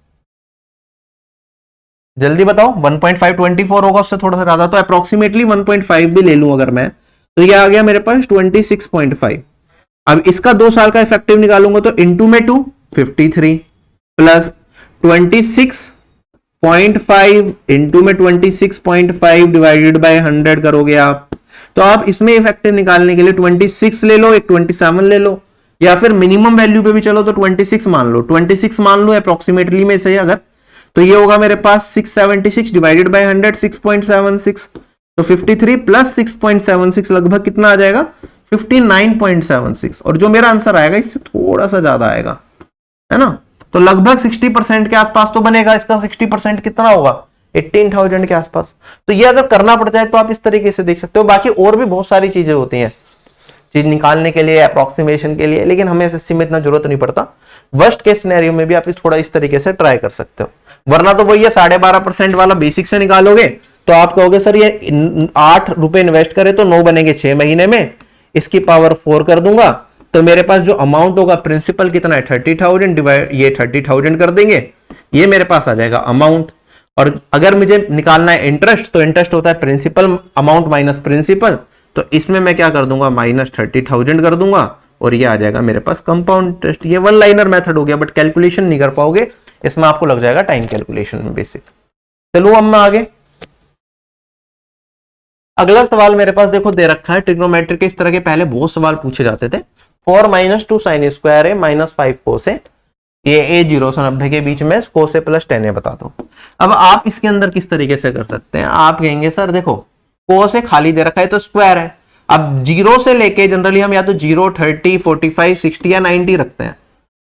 जल्दी बताओ, 1.5 24 होगा, उससे थोड़ा सा ज्यादा, तो अप्रोक्सीमेटली 1.5 भी ले लूं अगर मैं, तो ये आ गया मेरे पास 26.5। अब इसका 2 साल का इफेक्टिव निकालूंगा तो इंटू में 2 53 प्लस 26.5 इंटू में 26.5 डिवाइडेड बाय 100 करोगे आप, तो आप इसमें इफेक्टिव निकालने के लिए 26 ले लो, एक 27 ले लो, या फिर मिनिमम वैल्यू पे भी चलो तो 26 मान लो, 26 मान लो अप्रोक्सीमेटली में से अगर, तो ये होगा मेरे पास 676 डिवाइडेड बाय 100 6.76, तो 53 प्लस 6.76 लगभग कितना आ जाएगा, 59.76। और जो मेरा आंसर आएगा इससे थोड़ा सा ज्यादा आएगा, है ना, तो लगभग 60% के आसपास तो बनेगा। इसका 60% कितना होगा, 18,000 के आसपास। तो ये अगर करना पड़ जाए तो आप इस तरीके से देख सकते हो। बाकी और भी बहुत सारी चीजें होती हैं चीज निकालने के लिए, अप्रोक्सीमेशन के लिए, लेकिन हमें इससे में इतना जरूरत नहीं पड़ता। वर्स्ट केस सिनेरियो में भी आप थोड़ा इस तरीके से ट्राई कर सकते हो, वरना तो वही है 12.5% वाला बेसिक से निकालोगे तो आप कहोगे सर ये 8 रुपए इन्वेस्ट करे तो 9 बनेंगे 6 महीने में, इसकी पावर 4 कर दूंगा, तो मेरे पास जो अमाउंट होगा प्रिंसिपल कितना है 30,000 डिवाइड ये 30,000 कर देंगे, ये मेरे पास आ जाएगा अमाउंट। और अगर मुझे निकालना है इंटरेस्ट, तो इंटरेस्ट होता है प्रिंसिपल अमाउंट माइनस प्रिंसिपल, तो इसमें मैं क्या कर दूंगा -30,000 कर दूंगा और ये आ जाएगा मेरे पास कंपाउंड इंटरेस्ट। ये वन लाइनर मेथड हो गया, बट कैलकुलेशन नहीं कर पाओगे, इसमें आपको लग जाएगा टाइम कैलकुलेशन में बेसिक। चलो अब मैं आगे, अगला सवाल मेरे पास देखो दे रखा है ट्रिग्नोमेट्री के। इस तरह के पहले बहुत सवाल पूछे जाते थे, 4 माइनस 2 साइन स्क्वायर है माइनस 5 कोस है, ये 0 से 90 के बीच में कोस है प्लस टेन है, बता दो। अब आप इसके अंदर किस तरीके से कर सकते हैं, आप कहेंगे सर देखो कोस है खाली दे रखा है तो स्क्वायर है, अब 0 से लेके जनरली हम या तो 0, 30, 45, 60 या 90 रखते हैं,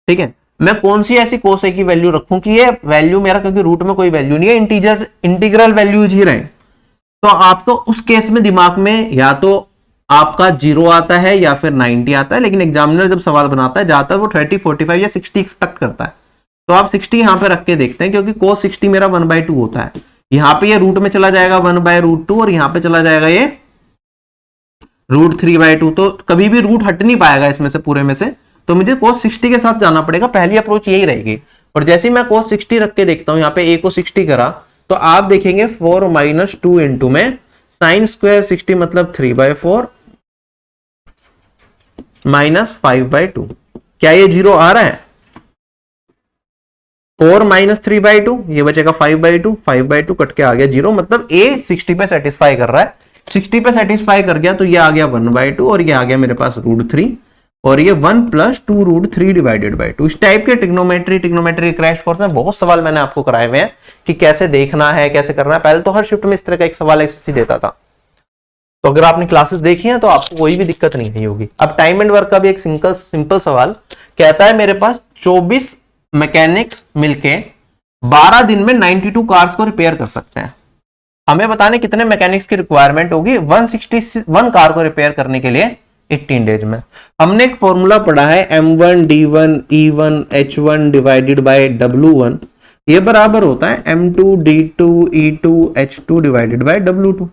ठीक है। मैं कौन सी ऐसी कोस ए की वैल्यू रखूं कि ये वैल्यू मेरा, क्योंकि रूट में कोई वैल्यू नहीं है, इंटीग्रल वैल्यूज ही रहे, तो आपको उस केस में दिमाग में या तो आपका 0 आता है या फिर 90 आता है, लेकिन एग्जामिनर जब सवाल बनाता है जाता है वो 30, 45 या 60 एक्सपेक्ट करता है, तो आप 60 यहां पे रख के देखते हैं, क्योंकि cos 60 मेरा 1/2 होता है, यहां पे ये रूट में चला जाएगा 1/√2 और यहां पे चला जाएगा ये √3/2, तो कभी भी रूट हट नहीं पाएगा इसमें से पूरे में से, तो मुझे cos 60 के साथ जाना पड़ेगा, पहली अप्रोच यही रहेगी। और जैसे ही मैं cos 60 रख के देखता हूं, यहाँ पे a को 60 करा तो आप देखेंगे 4 माइनस 2 इंटू में साइन स्क्वायर 60 मतलब 3/4 माइनस 5/2, क्या ये 0 आ रहा है? 4 माइनस 3/2, ये बचेगा 5/2, 5/2 कट के आ गया 0, मतलब a 60 पे सेटिस्फाई कर रहा है, 60 पे सेटिस्फाई कर गया तो ये आ गया 1/2 और ये आ गया मेरे पास √3 और ये 1 प्लस 2√3 डिवाइडेड बाई 2। इस टाइप के ट्रिग्नोमेट्री क्रैश कोर्स में बहुत सवाल मैंने आपको कराए हुए हैं कि कैसे देखना है, कैसे करना है। पहले तो हर शिफ्ट में इस तरह का एक सवाल एसएससी देता था, तो अगर आपने क्लासेस देखी हैं तो आपको कोई भी दिक्कत नहीं होगी। अब टाइम एंड वर्क का भी एक सिंपल सवाल कहता है, मेरे पास 24 मैकेनिक्स मिलके 12 दिन में 92 कार्स को रिपेयर कर सकते हैं। हमें बताने कितने मैकेनिक्स की रिक्वायरमेंट होगी 161 कार को रिपेयर करने के लिए 18 डेज में। हमने एक फॉर्मूला पढ़ा है M1 D1 E1 H1 divided by W1, ये बराबर होता है M2 D2 E2 H2 divided by W2।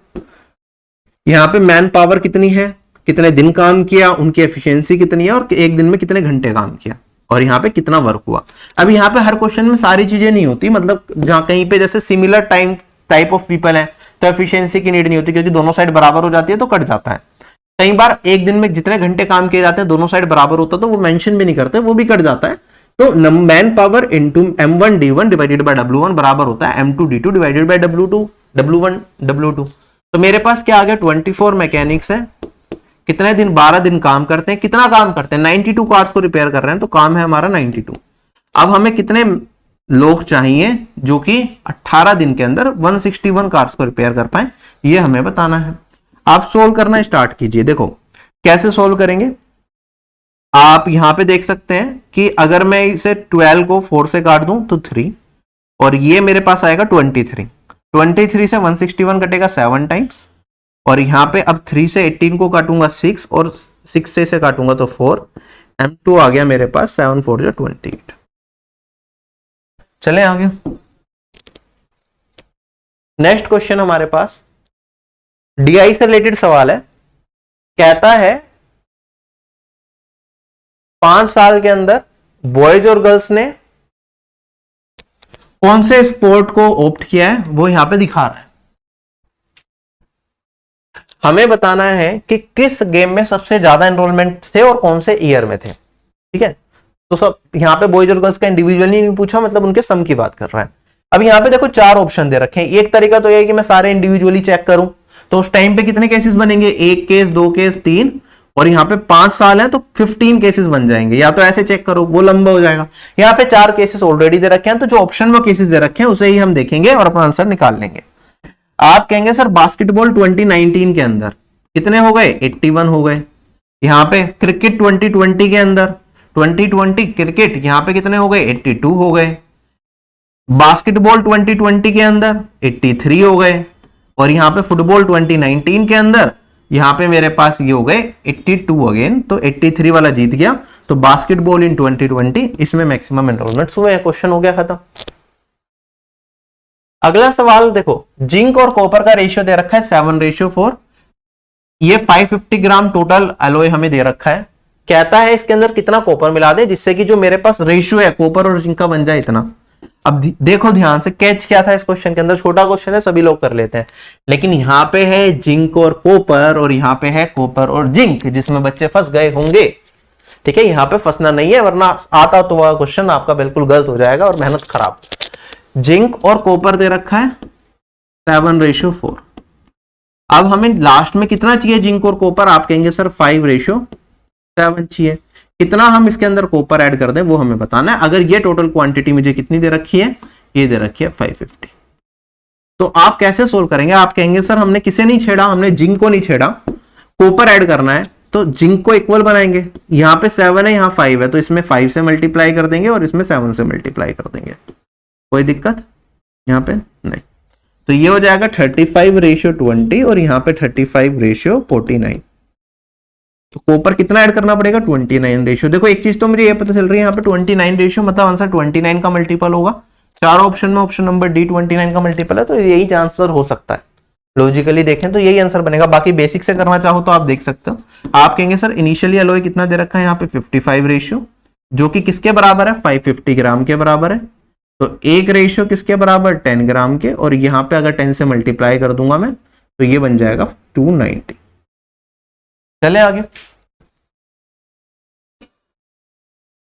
यहां पे मैन पावर कितनी है, कितने दिन काम किया, उनकी एफिशिएंसी कितनी है और एक दिन में कितने घंटे काम किया, और यहाँ पे कितना वर्क हुआ। अब यहाँ पे हर क्वेश्चन में सारी चीजें नहीं होती, मतलब जहां कहीं पे जैसे सिमिलर टाइप ऑफ पीपल है तो एफिशिएंसी की नीड नहीं होती, क्योंकि दोनों साइड बराबर हो जाती है तो कट जाता है। कई बार एक दिन में जितने घंटे काम किए जाते हैं दोनों साइड बराबर होता है तो वो मेंशन भी नहीं करते, वो भी कट जाता है। तो man power into M1 D1 divided by W1 बराबर होता है M2 D2 divided by W1 W2। तो मेरे पास क्या आ गया 24 मैकेनिक्स है, कितने दिन 12 दिन काम करते हैं, कितना काम करते हैं 92 कार्स को रिपेयर कर रहे हैं, तो काम है हमारा 92। अब हमें कितने लोग चाहिए जो कि 18 दिन के अंदर 161 कार्स को रिपेयर कर पाए, ये हमें बताना है। आप सोल्व करना स्टार्ट कीजिए। देखो कैसे सोल्व करेंगे, आप यहां पे देख सकते हैं कि अगर मैं इसे 12 को 4 से काट दूं तो 3, और ये मेरे पास आएगा 23 से 161 कटेगा 7 टाइम्स, और यहां पे अब 3 से 18 को काटूंगा 6 और 6 से इसे काटूंगा तो 4, M2 आ गया मेरे पास 7 4 28। चले आगे, नेक्स्ट क्वेश्चन हमारे पास डीआई से रिलेटेड सवाल है। कहता है 5 साल के अंदर बॉयज और गर्ल्स ने कौन से स्पोर्ट को ऑप्ट किया है, वो यहां पे दिखा रहा है। हमें बताना है कि किस गेम में सबसे ज्यादा एनरोलमेंट थे और कौन से ईयर में थे, ठीक है। तो सब यहां पे बॉयज और गर्ल्स का इंडिविजुअली नहीं पूछा, मतलब उनके सम की बात कर रहा है। अब यहां पे देखो 4 ऑप्शन दे रखे हैं। एक तरीका तो यह है कि मैं सारे इंडिविजुअली चेक करूं, तो उस टाइम पे कितने केसेस बनेंगे, 1 केस 2 केस 3, और यहाँ पे 5 साल है तो 15 केसेस बन जाएंगे। या तो ऐसे चेक करो, वो लंबा हो जाएगा। यहाँ पे 4 केसेस ऑलरेडी दे रखे हैं, तो जो ऑप्शन में केसेस दे रखे हैं उसे ही हम देखेंगे और अपना आंसर निकाल लेंगे। आप कहेंगे सर बास्केटबॉल 2019 के अंदर कितने हो गए, 81 हो गए। यहाँ पे क्रिकेट 2020 के अंदर 2020 क्रिकेट यहाँ पे कितने हो गए, 82 हो गए। बास्केटबॉल 2020 के अंदर 83 हो गए, और यहाँ पे फुटबॉल 2019 के अंदर यहाँ पे मेरे पास ये हो गए 82 अगेन, तो 83 वाला जीत गया। तो बास्केटबॉल इन 2020 इसमें मैक्सिमम एनरोलमेंट हुए, क्वेश्चन हो गया खत्म। अगला सवाल देखो, जिंक और कॉपर का रेशियो दे रखा है 7:4, ये 550 ग्राम टोटल एलॉय हमें दे रखा है। कहता है इसके अंदर कितना कॉपर मिला दे जिससे कि जो मेरे पास रेशियो है कॉपर और जिंक का बन जाए इतना। अब देखो ध्यान से, कैच क्या था इस क्वेश्चन के अंदर, छोटा क्वेश्चन है सभी लोग कर लेते हैं, लेकिन यहाँ पे है जिंक और कॉपर और यहाँ पे है कॉपर और जिंक, जिसमें बच्चे फंस गए होंगे। ठीक है, यहाँ पे फंसना नहीं है, वरना आता तो वह क्वेश्चन आपका बिल्कुल गलत हो जाएगा और मेहनत खराब। जिंक और कॉपर दे रखा है 7:4। अब हमें लास्ट में कितना चाहिए जिंक और कॉपर, आप कहेंगे सर 5:7 चाहिए। कितना हम इसके अंदर कॉपर ऐड कर दें वो हमें बताना है। अगर ये टोटल क्वांटिटी मुझे कितनी दे रखी है, ये दे रखी है 550। तो आप कैसे सोल्व करेंगे? आप कहेंगे सर हमने किसे नहीं छेड़ा, हमने जिंक को नहीं छेड़ा, कॉपर ऐड करना है, तो जिंक को इक्वल बनाएंगे। यहाँ पे 7 है, यहाँ 5 है, तो इसमें 5 से मल्टीप्लाई कर देंगे और इसमें 7 से मल्टीप्लाई कर देंगे। कोई दिक्कत यहाँ पे नहीं। तो ये हो जाएगा 35:20 और यहाँ पे 35:49। तो कॉपर कितना ऐड करना पड़ेगा? 29 रेशियो। देखो एक चीज तो मुझे ये पता चल रही है, यहाँ पे 29 रेशियो मतलब आंसर 29 का मल्टीपल होगा। चारों ऑप्शन में ऑप्शन नंबर डी 29 का मल्टीपल है, तो यही आंसर हो सकता है। लॉजिकली देखें तो यही आंसर बनेगा। बाकी बेसिक से करना चाहो तो आप देख सकते हो। आप कहेंगे सर इनिशियली अलॉय कितना दे रखा है, यहाँ पे 55 रेशियो, जो कि किसके बराबर है? 550 ग्राम के बराबर है। तो एक रेशियो किसके बराबर? 10 ग्राम के, और यहाँ पे अगर 10 से मल्टीप्लाई कर दूंगा मैं तो ये बन जाएगा 290। चले आगे।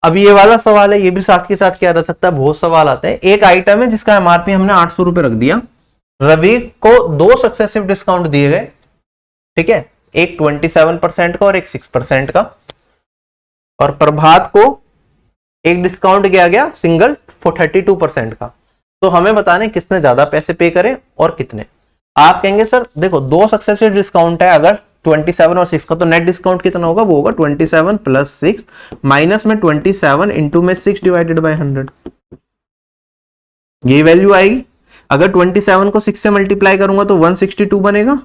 अब ये वाला सवाल है, ये भी साथ के साथ किया जा सकता है, बहुत सवाल आते हैं। एक आइटम है जिसका एमआरपी हमने 800 रुपए रख दिया, रवि को 2 सक्सेसिव डिस्काउंट दिए गए, ठीक है, एक 27% का और एक 6% का, और प्रभात को एक डिस्काउंट किया गया सिंगल 32% का। तो हमें बताने किसने ज्यादा पैसे पे करे और कितने। आप कहेंगे सर देखो 2 सक्सेसिव डिस्काउंट है, अगर 27 और 6 का, तो नेट डिस्काउंट कितना होगा? वो होगा 27 + 6 माइनस में 27 इंटू में 6 डिवाइडेड बाय 100, ये वैल्यू आएगी। अगर 27 को 6 से मल्टीप्लाई करूंगा तो 162 बनेगा,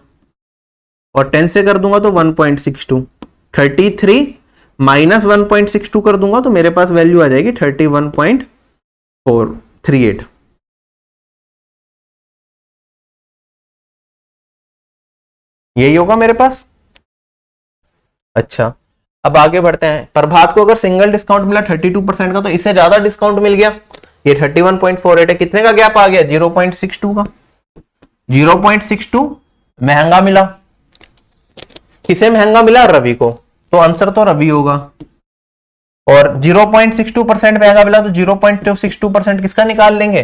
और 10 से कर दूंगा तो 1.62, 33 माइनस 1.62 कर दूंगा तो मेरे पास वैल्यू आ जाएगी 31.438। यही होगा मेरे पास। अच्छा, अब आगे बढ़ते हैं। प्रभात को अगर सिंगल डिस्काउंट मिला 32% का, तो इससे ज्यादा डिस्काउंट मिल गया, ये 31.48 है। कितने का गैप आ गया? 0.62 का। 0.62 महंगा मिला। किसे महंगा मिला? रवि को। तो आंसर तो रवि होगा। और 0.62% महंगा मिला, तो 0.62% किसका निकाल लेंगे?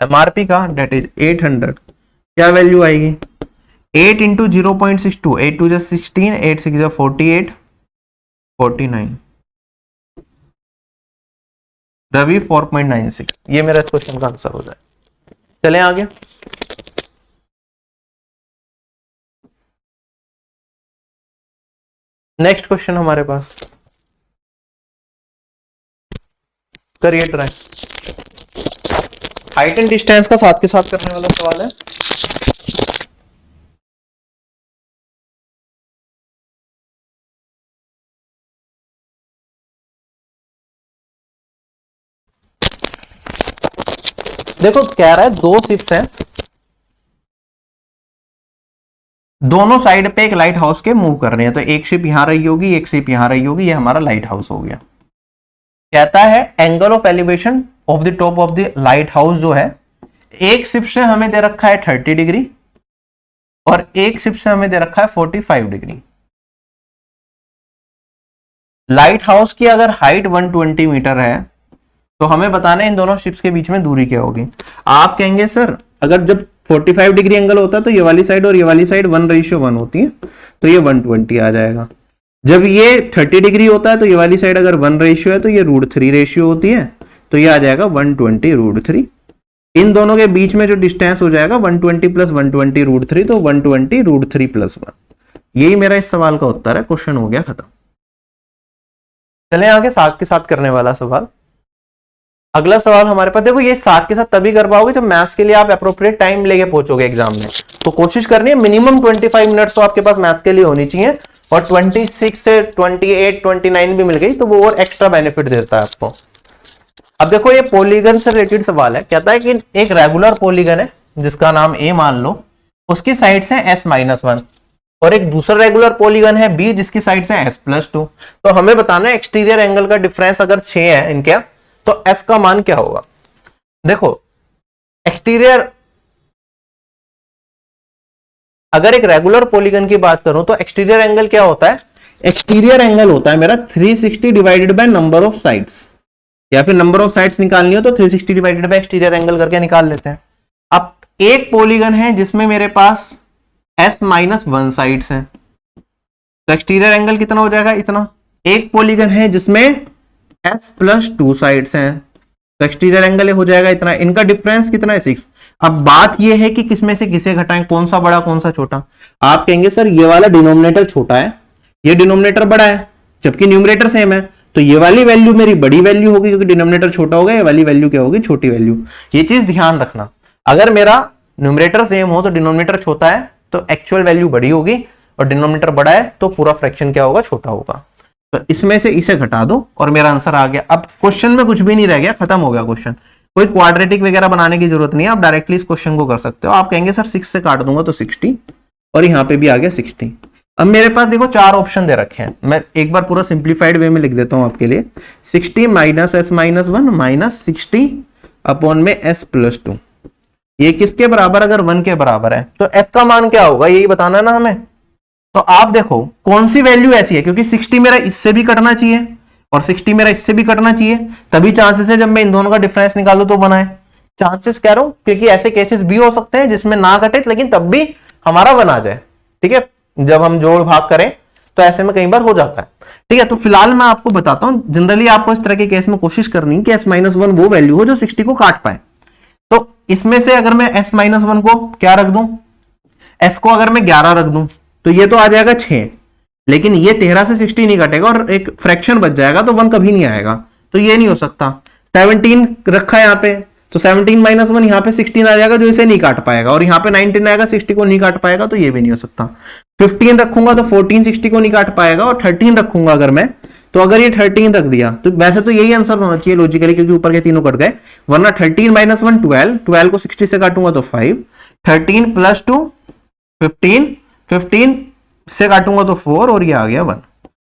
एमआरपी का, डेट इज 800। क्या वैल्यू आएगी? 8 इंटू 0.62, 8 2 16, 8 6 48, 49। रवि 4.96। ये मेरा इस क्वेश्चन का आंसर हो जाए। चलें आगे। नेक्स्ट क्वेश्चन हमारे पास, करिए ट्राई। हाइट एंड डिस्टेंस का साथ के साथ करने वाला सवाल है। देखो कह रहा है 2 शिप्स हैं, दोनों साइड पे एक लाइट हाउस के मूव कर रहे हैं। तो एक शिप यहां रही होगी, एक शिप यहां रही होगी, ये हमारा लाइट हाउस हो गया। कहता है angle of elevation of the top of the light house जो है, एक शिप से हमें दे रखा है 30 डिग्री और एक शिप से हमें दे रखा है 45 डिग्री। लाइट हाउस की अगर हाइट 120 मीटर है, तो हमें बताना है इन दोनों शिप्स के बीच में दूरी क्या होगी। आप कहेंगे सर अगर जब 45 डिग्री एंगल होता है तो ये वाली साइड और ये वाली साइड 1:1 होती है, तो ये 120 आ जाएगा। जब ये 30 डिग्री होता है तो ये वाली साइड अगर 1:, है तो ये √3 रेशियो होती है, तो ये आ जाएगा 120 √3। इन दोनों के बीच में जो डिस्टेंस हो जाएगा 120 + 120 √3, तो 120 √3 + 1। यही मेरा इस सवाल का उत्तर है। क्वेश्चन हो गया खत्म। चलें आगे, साथ के साथ करने वाला सवाल। अगला सवाल हमारे पास, देखो ये साथ के साथ तभी कर पाओगे जब मैथ्स के लिए आप अप्रोप्रिएट टाइम लेके पहुंचोगे एग्जाम में। तो कोशिश करनी है मिनिमम 25 मिनट्स तो आपके पास मैथ्स के लिए होनी चाहिए, और 26 से 28 29 भी मिल गई तो वो और एक्स्ट्रा बेनिफिट देता है आपको। अब देखो ये पॉलीगन से रिलेटेड सवाल है। कहता है कि एक रेगुलर पॉलीगन है जिसका नाम ए मान लो, उसकी साइड से s-1, और एक दूसरा रेगुलर पॉलीगन है बी जिसकी साइड से s+2। तो हमें बताना है एक्सटीरियर एंगल का डिफरेंस अगर 6 है इनके, तो s का मान क्या होगा। देखो एक्सटीरियर, अगर एक रेगुलर पॉलीगन की बात करूं तो एक्सटीरियर एंगल क्या होता है? एक्सटीरियर एंगल होता है मेरा 360 divided by number of sides, या फिर नंबर ऑफ साइड्स निकालनी हो तो 360 डिवाइडेड बाय एक्सटीरियर एंगल करके निकाल लेते हैं। अब एक पॉलीगन है जिसमें मेरे पास s-1 साइड्स हैं, तो एक्सटीरियर एंगल कितना हो जाएगा? इतना। एक पॉलीगन है जिसमें s+2 साइड्स हैं, तो एक्सटीरियर एंगल हो जाएगा इतना, इनका डिफरेंस कितना है 6। अब बात ये है कि किसमें से किसे घटाएं, कौन सा बड़ा कौन सा छोटा। आप कहेंगे सर ये वाला डिनोमिनेटर छोटा है, ये डिनोमिनेटर बड़ा है, जबकि न्यूमरेटर सेम है, तो ये वाली वैल्यू मेरी बड़ी वैल्यू होगी क्योंकि डिनोमिनेटर छोटा होगा, ये वाली वैल्यू क्या होगी, छोटी वैल्यू। ये चीज ध्यान रखना, अगर मेरा न्यूमरेटर सेम हो तो डिनोमिनेटर छोटा है तो एक्चुअल वैल्यू बड़ी होगी, और डिनोमिनेटर बड़ा है तो पूरा फ्रैक्शन क्या होगा, छोटा होगा। तो इसमें से इसे घटा दो और मेरा आंसर आ गया। अब क्वेश्चन में कुछ भी नहीं रह गया, खत्म हो गया क्वेश्चन, कोई क्वाड्रेटिक वगैरह बनाने की जरूरत नहीं है, आप डायरेक्टली इस क्वेश्चन को कर सकते हो। आप कहेंगे सर 6 से काट दूंगा तो 60, और यहाँ पे भी आ गया 60। अब मेरे पास देखो 4 ऑप्शन दे रखे हैं, मैं एक बार पूरा सिंप्लीफाइड वे में लिख देता हूं आपके लिए। 60 minus s minus 1 minus 60 upon में s+2, ये किसके बराबर, अगर 1 के बराबर है तो s का मान क्या होगा, यही बताना है ना हमें। तो आप देखो कौन सी वैल्यू ऐसी है, क्योंकि 60 मेरा इससे भी कटना चाहिए और 60 मेरा इससे भी कटना चाहिए, तभी चांसेस है जब मैं इन दोनों का डिफरेंस निकालूं तो 1 आए। चांसेस कह रहा हूं क्योंकि ऐसे केसेस भी हो सकते हैं जिसमें ना कटे लेकिन तब भी हमारा 1 आ जाए, ठीक है, जब हम जोड़ भाग करें तो ऐसे में कई बार हो जाता है, ठीक है। तो फिलहाल मैं आपको बताता हूं, जनरली आपको इस तरह के केस में कोशिश करनी है कि s-1 वो वैल्यू हो जो 60 को काट पाए। तो इसमें से अगर मैं s-1 को क्या रख दूं, s को अगर मैं 11 रख दूं तो ये तो आ जाएगा 6, लेकिन ये 13 से 60 नहीं कटेगा और एक फ्रैक्शन बच जाएगा, तो 1 कभी नहीं आएगा, तो ये नहीं हो सकता। 17 रखा है यहाँ पे, तो 17 माइनस 1 यहाँ पे 16 आ जाएगा जो इसे नहीं काट पाएगा, और यहाँ पे 19 आएगा 60 को नहीं काट पाएगा, तो ये भी नहीं हो सकता। 15 रखूंगा तो 14 60 को नहीं काट पाएगा, और 13 रखूंगा अगर मैं, तो अगर ये 13 रख दिया तो वैसे तो यही आंसर होना चाहिए लॉजिकली, क्योंकि ऊपर के तीनों कट गए, वरना 13 माइनस 1 12, 12 को 60 से काटूंगा तो 5, 13 प्लस 2 15, 15 से काटूंगा तो 4, और ये आ गया 1।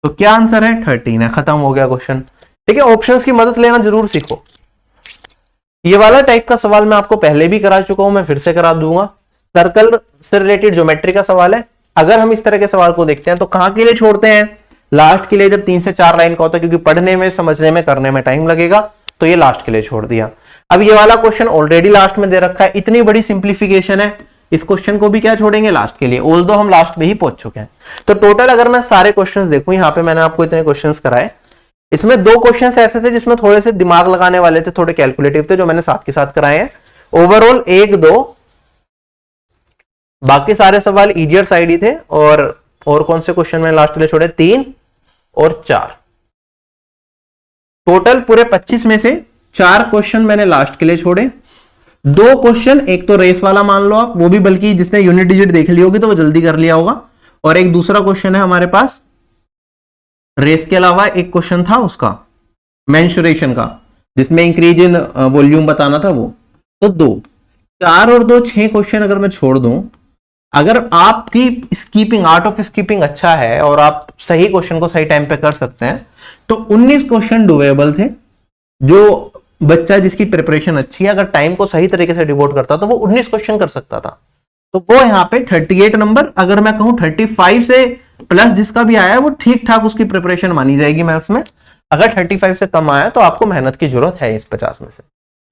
तो क्या आंसर है, 13 है। खत्म हो गया क्वेश्चन, ठीक है। ऑप्शंस की मदद लेना जरूर सीखो। ये वाला टाइप का सवाल मैं आपको पहले भी करा चुका हूं, मैं फिर से करा दूंगा। सर्कल से रिलेटेड ज्योमेट्री का सवाल है। अगर हम इस तरह के सवाल को देखते हैं तो कहां के लिए छोड़ते हैं, लास्ट के लिए, जब 3 से 4 लाइन का होता है, क्योंकि पढ़ने में, समझने में, करने में टाइम लगेगा, तो ये लास्ट के लिए छोड़ दिया। अब ये वाला क्वेश्चन ऑलरेडी लास्ट में दे रखा है, इतनी बड़ी सिंप्लीफिकेशन है, इस क्वेश्चन को भी क्या छोड़ेंगे, लास्ट के लिए, ऑल्दो हम लास्ट में ही पहुंच चुके हैं। तो टोटल अगर मैं सारे क्वेश्चंस देखूं, यहाँ पे मैंने आपको इतने क्वेश्चंस कराए, इसमें 2 क्वेश्चंस ऐसे थे जिसमें थोड़े से दिमाग लगाने वाले थे, थोड़े कैलकुलेटिव थे, जो मैंने साथ के साथ कराए हैं। ओवरऑल 1 2, बाकी सारे सवाल इजियर साइड ही थे। और कौन से क्वेश्चन मैंने लास्ट के लिए छोड़े, 3 और 4। टोटल पूरे 25 में से 4 क्वेश्चन मैंने लास्ट के लिए छोड़े। 2 क्वेश्चन, एक तो रेस वाला मान लो आप, वो भी बल्कि जिसने यूनिट डिजिट देख ली होगी तो वो जल्दी कर लिया होगा, और एक दूसरा क्वेश्चन है हमारे पास रेस के अलावा, एक क्वेश्चन था उसका मेंसुरेशन का, जिसमें इंक्रीज इन वॉल्यूम बताना था वो। तो 2, 4 और 2 6 क्वेश्चन अगर मैं छोड़ दूं, अगर आपकी स्कीपिंग, आर्ट ऑफ स्कीपिंग अच्छा है और आप सही क्वेश्चन को सही टाइम पे कर सकते हैं, तो 19 क्वेश्चन डुएबल थे। जो बच्चा जिसकी प्रिपरेशन अच्छी है, अगर टाइम को सही तरीके से डिवोट करता तो वो 19 क्वेश्चन कर सकता था। तो वो यहाँ पे 38 नंबर, अगर मैं कहूं 35 से प्लस जिसका भी आया है वो ठीक ठाक उसकी प्रिपरेशन मानी जाएगी मैथ्स में। अगर 35 से कम आया तो आपको मेहनत की जरूरत है इस 50 में से,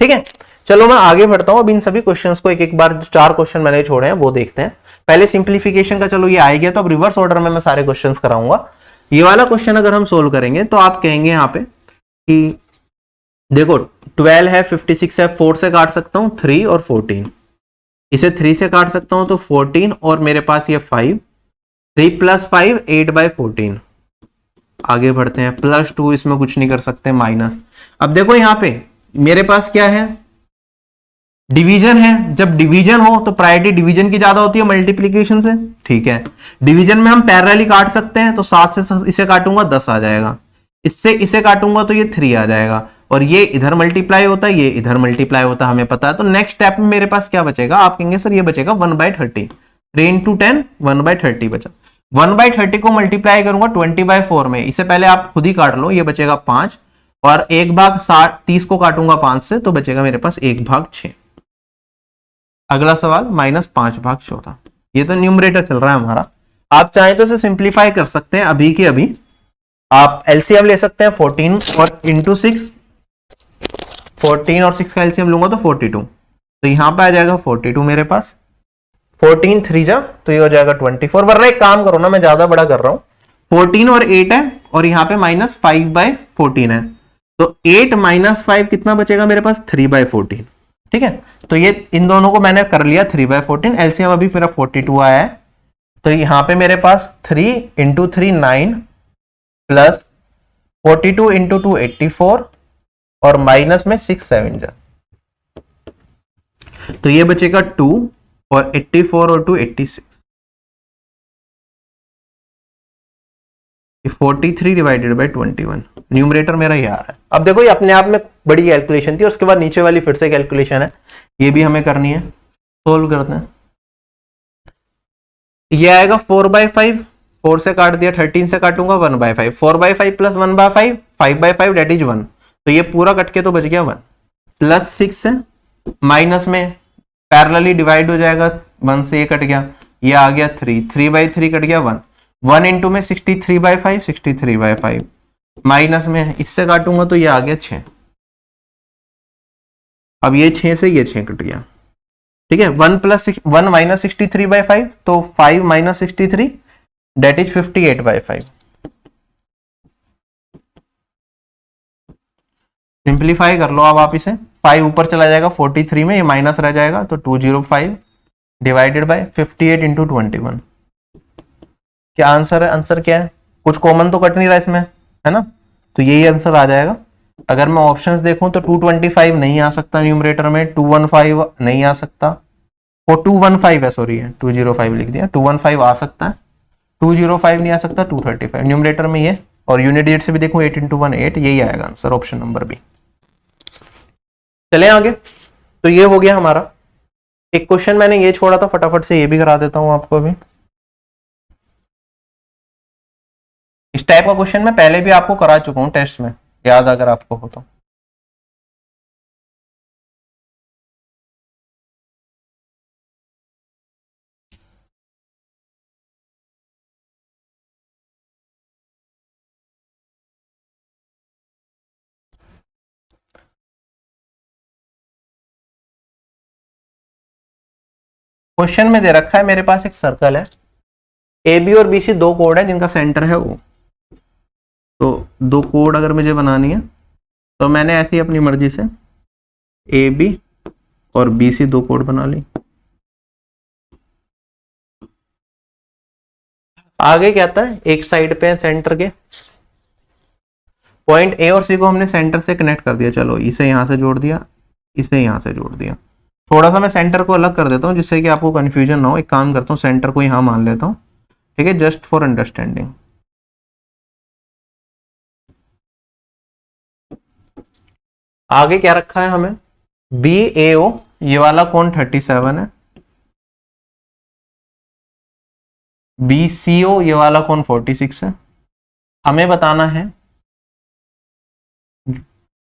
ठीक है। चलो मैं आगे बढ़ता हूं, अब इन सभी क्वेश्चंस को एक एक बार, 4 क्वेश्चन मैंने छोड़े हैं वो देखते हैं। पहले सिंप्लीफिकेशन का, चलो ये आ गया, तो अब रिवर्स ऑर्डर में मैं सारे क्वेश्चन कराऊंगा। ये वाला क्वेश्चन अगर हम सोल्व करेंगे तो आप कहेंगे यहाँ पे कि देखो 12 है, 56 है, 4 से काट सकता हूं 3 और 14, इसे 3 से काट सकता हूं तो 14, और मेरे पास ये 5, 3 + 5 8/14। आगे बढ़ते हैं, +2, इसमें कुछ नहीं कर सकते, माइनस। अब देखो यहाँ पे मेरे पास क्या है, डिवीजन है। जब डिवीजन हो तो प्रायोरिटी डिवीजन की ज्यादा होती है मल्टीप्लीकेशन से, ठीक है। डिवीजन में हम पैरेलली काट सकते हैं, तो 7 से इसे काटूंगा 10 आ जाएगा, इससे इसे काटूंगा तो ये 3 आ जाएगा, और ये इधर मल्टीप्लाई होता है, ये इधर मल्टीप्लाई होता है, हमें पता है। तो नेक्स्ट स्टेप में मेरे पास क्या बचेगा, आप कहेंगे सर ये बचेगा 1/30, 3 × 10 1/30 बचा। 1/30 को मल्टीप्लाई करूंगा 20/4 में, इसे पहले आप खुद ही काट लो, ये बचेगा 5, और 1/30 को काटूंगा 5 से, तो बचेगा मेरे पास 1/6। अगला सवाल -5/14। ये तो न्यूमरेटर चल रहा है हमारा, आप चाहें तो इसे सिंप्लीफाई कर सकते हैं अभी के अभी। आप एलसीएम ले सकते हैं 14 और इंटू 6, 14 और 6 का एलसीएम लूंगा तो 42, तो यहां पे आ जाएगा 42 मेरे पास। 14 3 जा तो ये हो जाएगा 24, वरना एक काम करो ना, मैं ज्यादा बड़ा कर रहा हूं, 14 और 8 है और यहाँ पे -5/14 है, तो 8 - 5 कितना बचेगा मेरे पास, 3/14। ठीक है, तो ये इन दोनों को मैंने कर लिया 3/14, एलसीएम अभी मेरा 42 आया है, तो यहाँ पे मेरे पास 3 × 3 9 प्लस 42 × 2 84 और माइनस में 6 7 जा, तो ये बचेगा 2 और 84 और 2 86, 43 डिवाइडेड बाई 21, न्यूमरेटर मेरा ये आ रहा है। अब देखो ये अपने आप में बड़ी कैलकुलेशन थी, और उसके बाद नीचे वाली फिर से कैलकुलेशन है, ये भी हमें करनी है, सोल्व करते हैं। ये आएगा 4/5, 4 से काट दिया, 13 से काटूंगा 1/5, 4/5 प्लस 1/5 5/5 डेट इज 1, तो ये पूरा कट के तो बच गया 1, प्लस 6 है, माइनस में पैरेलली डिवाइड हो जाएगा, 1 से ये कट गया, ये आ गया 3, 3/3 कट गया 1, 1 इंटू में 63/5, 63/5 माइनस में इससे काटूंगा तो ये आ गया 6, अब ये 6 से ये 6 कट गया। ठीक है, 1 माइनस 63/5, तो 5 माइनस 63 डेट इज 58/5। सिंप्लीफाई कर लो अब आप इसे, 5 ऊपर चला जाएगा 43 में, ये माइनस रह जाएगा, तो 205 डिवाइडेड बाय 58 इंटू 21। क्या आंसर है, आंसर क्या है, कुछ कॉमन तो कट नहीं रहा इसमें, है ना, तो यही आंसर आ जाएगा। अगर मैं ऑप्शंस देखूं तो 225 नहीं आ सकता न्यूमरेटर में, 215 नहीं आ सकता, वो 215 है, सॉरी है 205 लिख दिया, 215 आ सकता है, 205 नहीं आ सकता, 235 न्यूमरेटर में ये, और यूनिट डिजिट से भी देखूं 8 × 1 8, यही आएगा आंसर, ऑप्शन नंबर बी। चले आगे, तो ये हो गया हमारा। एक क्वेश्चन मैंने ये छोड़ा था, फटाफट से ये भी करा देता हूं आपको अभी। इस टाइप का क्वेश्चन मैं पहले भी आपको करा चुका हूं टेस्ट में, याद अगर आपको हो तो। क्वेश्चन में दे रखा है मेरे पास एक सर्कल है, ए बी और बी सी दो कोड है जिनका सेंटर है ओ, तो दो कोड अगर मुझे बनानी है तो मैंने ऐसी अपनी मर्जी से ए बी और बी सी दो कोड बना ली। आगे क्या आता है, एक साइड पे सेंटर के पॉइंट ए और सी को हमने सेंटर से कनेक्ट कर दिया, चलो इसे यहां से जोड़ दिया, इसे यहां से जोड़ दिया। थोड़ा सा मैं सेंटर को अलग कर देता हूं जिससे कि आपको कंफ्यूजन ना हो, एक काम करता हूं सेंटर को यहां मान लेता हूं, ठीक है, जस्ट फॉर अंडरस्टैंडिंग। आगे क्या रखा है हमें, बी ए ओ, ये वाला कोण 37 है, बी सी ओ ये वाला कोण 46 है। हमें बताना है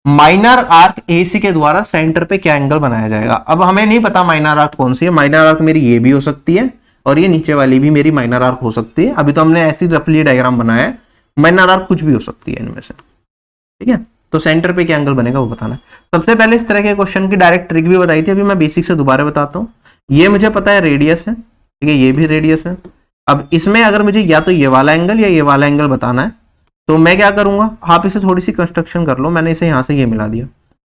माइनर आर्क एसी के द्वारा सेंटर पे क्या एंगल बनाया जाएगा। अब हमें नहीं पता माइनर आर्क कौन सी है, माइनर आर्क मेरी ये भी हो सकती है और ये नीचे वाली भी मेरी माइनर आर्क हो सकती है। अभी तो हमने ऐसी रफली डायग्राम बनाया है, माइनर आर्क कुछ भी हो सकती है इनमें से, ठीक है। तो सेंटर पे क्या एंगल बनेगा वो बताना है। सबसे पहले इस तरह के क्वेश्चन की डायरेक्ट ट्रिक भी बताई थी, अभी मैं बेसिक से दोबारा बताता हूँ। ये मुझे पता है रेडियस है, ठीक है, ये भी रेडियस है। अब इसमें अगर मुझे या तो ये वाला एंगल या ये वाला एंगल बताना है तो मैं क्या करूंगा, आप इसे थोड़ी सी कंस्ट्रक्शन कर लो। मैंने इसे यहां से ये मिला दिया,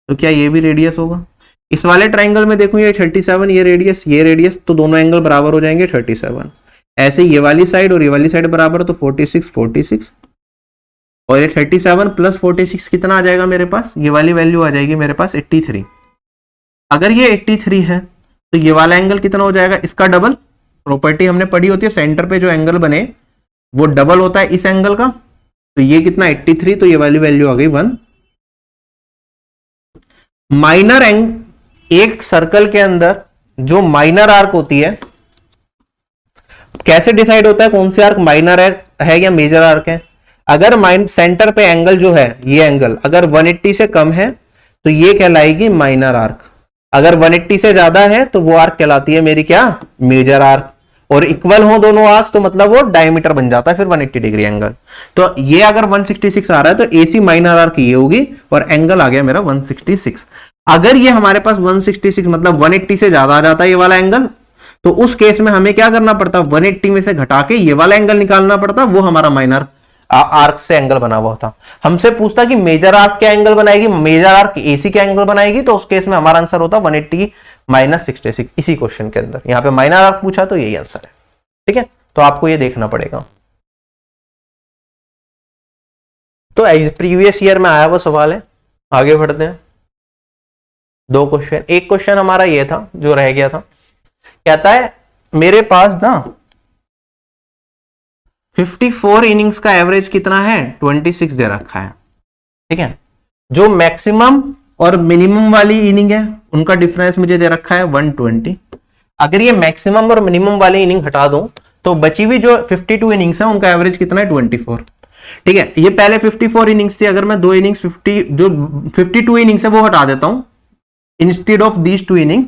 तो क्या ये भी रेडियस होगा। इस वाले ट्राइंगल में देखूं ये 37, ये रेडियस, तो दोनों एंगल बराबर हो जाएंगे 37। ऐसे ये वाली साइड और ये वाली साइड बराबर, तो 46 और ये 37 प्लस 46 कितना आ जाएगा मेरे पास, ये वाली वैल्यू आ जाएगी मेरे पास 83। अगर ये 83 है तो ये वाला एंगल कितना हो जाएगा, इसका डबल। प्रॉपर्टी हमने पढ़ी होती है, सेंटर पे जो एंगल बने वो डबल होता है इस एंगल का। तो ये कितना 83, तो ये वाली वैल्यू आ गई 1। माइनर एक सर्कल के अंदर जो माइनर आर्क होती है, कैसे डिसाइड होता है कौन सी आर्क माइनर है या मेजर आर्क है। अगर सेंटर पे एंगल जो है, ये एंगल अगर 180 से कम है तो ये कहलाएगी माइनर आर्क। अगर 180 से ज्यादा है तो वो आर्क कहलाती है मेरी क्या, मेजर आर्क। और इक्वल हो दोनों आर्क्स तो मतलब वो डायमीटर बन जाता है फिर 180 डिग्री एंगल। तो ये अगर 166 आ रहा है तो एसी माइनर आर्क ये होगी और एंगल आ गया मेरा 166। अगर ये हमारे पास 166 मतलब 180 से ज्यादा आ जाता है ये वाला एंगल, तो उस केस में हमें क्या करना पड़ता, 180 में से घटा के ये वाला एंगल निकालना पड़ता, वो हमारा माइनर आर्क से एंगल बना हुआ होता। हमसे पूछता कि मेजर आर्क क्या एंगल बनाएगी, मेजर आर्क एसी क्या एंगल बनाएगी, तो उस केस में हमारा आंसर होता 180 माइनस 66 इसी क्वेश्चन के अंदर। यहाँ पे माइनर आर्क पूछा तो यही आंसर है। ठीक है, तो आपको ये देखना पड़ेगा। तो प्रीवियस ईयर में आया वो सवाल है, आगे बढ़ते हैं। 2 क्वेश्चन, एक क्वेश्चन हमारा ये था जो रह गया था, कहता है मेरे पास ना 54 इनिंग्स का एवरेज कितना है, 26 दे रखा है। ठीक है, जो मैक्सिमम और मिनिमम वाली इनिंग है उनका डिफरेंस मुझे दे रखा है 120। अगर ये मैक्सिमम और मिनिमम वाली इनिंग हटा दूं तो बची हुई जो 52 इनिंग्स है उनका एवरेज कितना है, 24। ठीक है, ये पहले 54 इनिंग्स थी, अगर मैं 2 इनिंग्स 50 जो 52 इनिंग्स है वो हटा देता हूं इंस्टेड ऑफ दीज 2 इनिंग्स,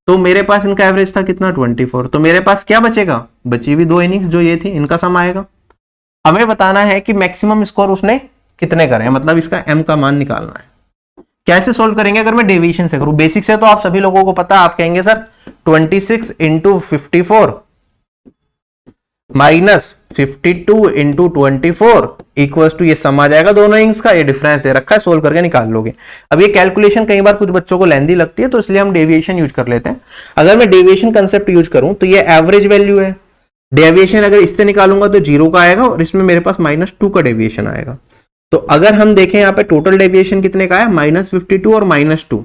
तो मेरे पास इनका एवरेज था कितना, 24। तो मेरे पास क्या बचेगा, बची हुई 2 इनिंग्स जो ये थी इनका सम आएगा। हमें बताना है कि मैक्सिमम स्कोर उसने कितने करे, मतलब इसका एम का मान निकालना है। कैसे सोल्व करेंगे, अगर मैं डेविएशन से करूं, बेसिक से तो आप सभी लोगों को पता है, आप कहेंगे sir 26 into 54 minus 52 into 24 equal to, ये सम आ जाएगा दोनों इनिंग्स का, ये डिफरेंस दे रखा है, सोल्व करके निकाल लोगे। अब ये कैलकुलेशन कई बार कुछ बच्चों को लेंदी लगती है, तो इसलिए हम डेविएशन यूज कर लेते हैं। अगर मैं डेविएशन कंसेप्ट यूज करूं तो ये एवरेज वैल्यू है, डेविएशन अगर इससे निकालूंगा तो 0 का आएगा और इसमें मेरे पास -2 का डेविएशन आएगा। तो अगर हम देखें यहाँ पे टोटल डेविएशन कितने का है, -52 और -2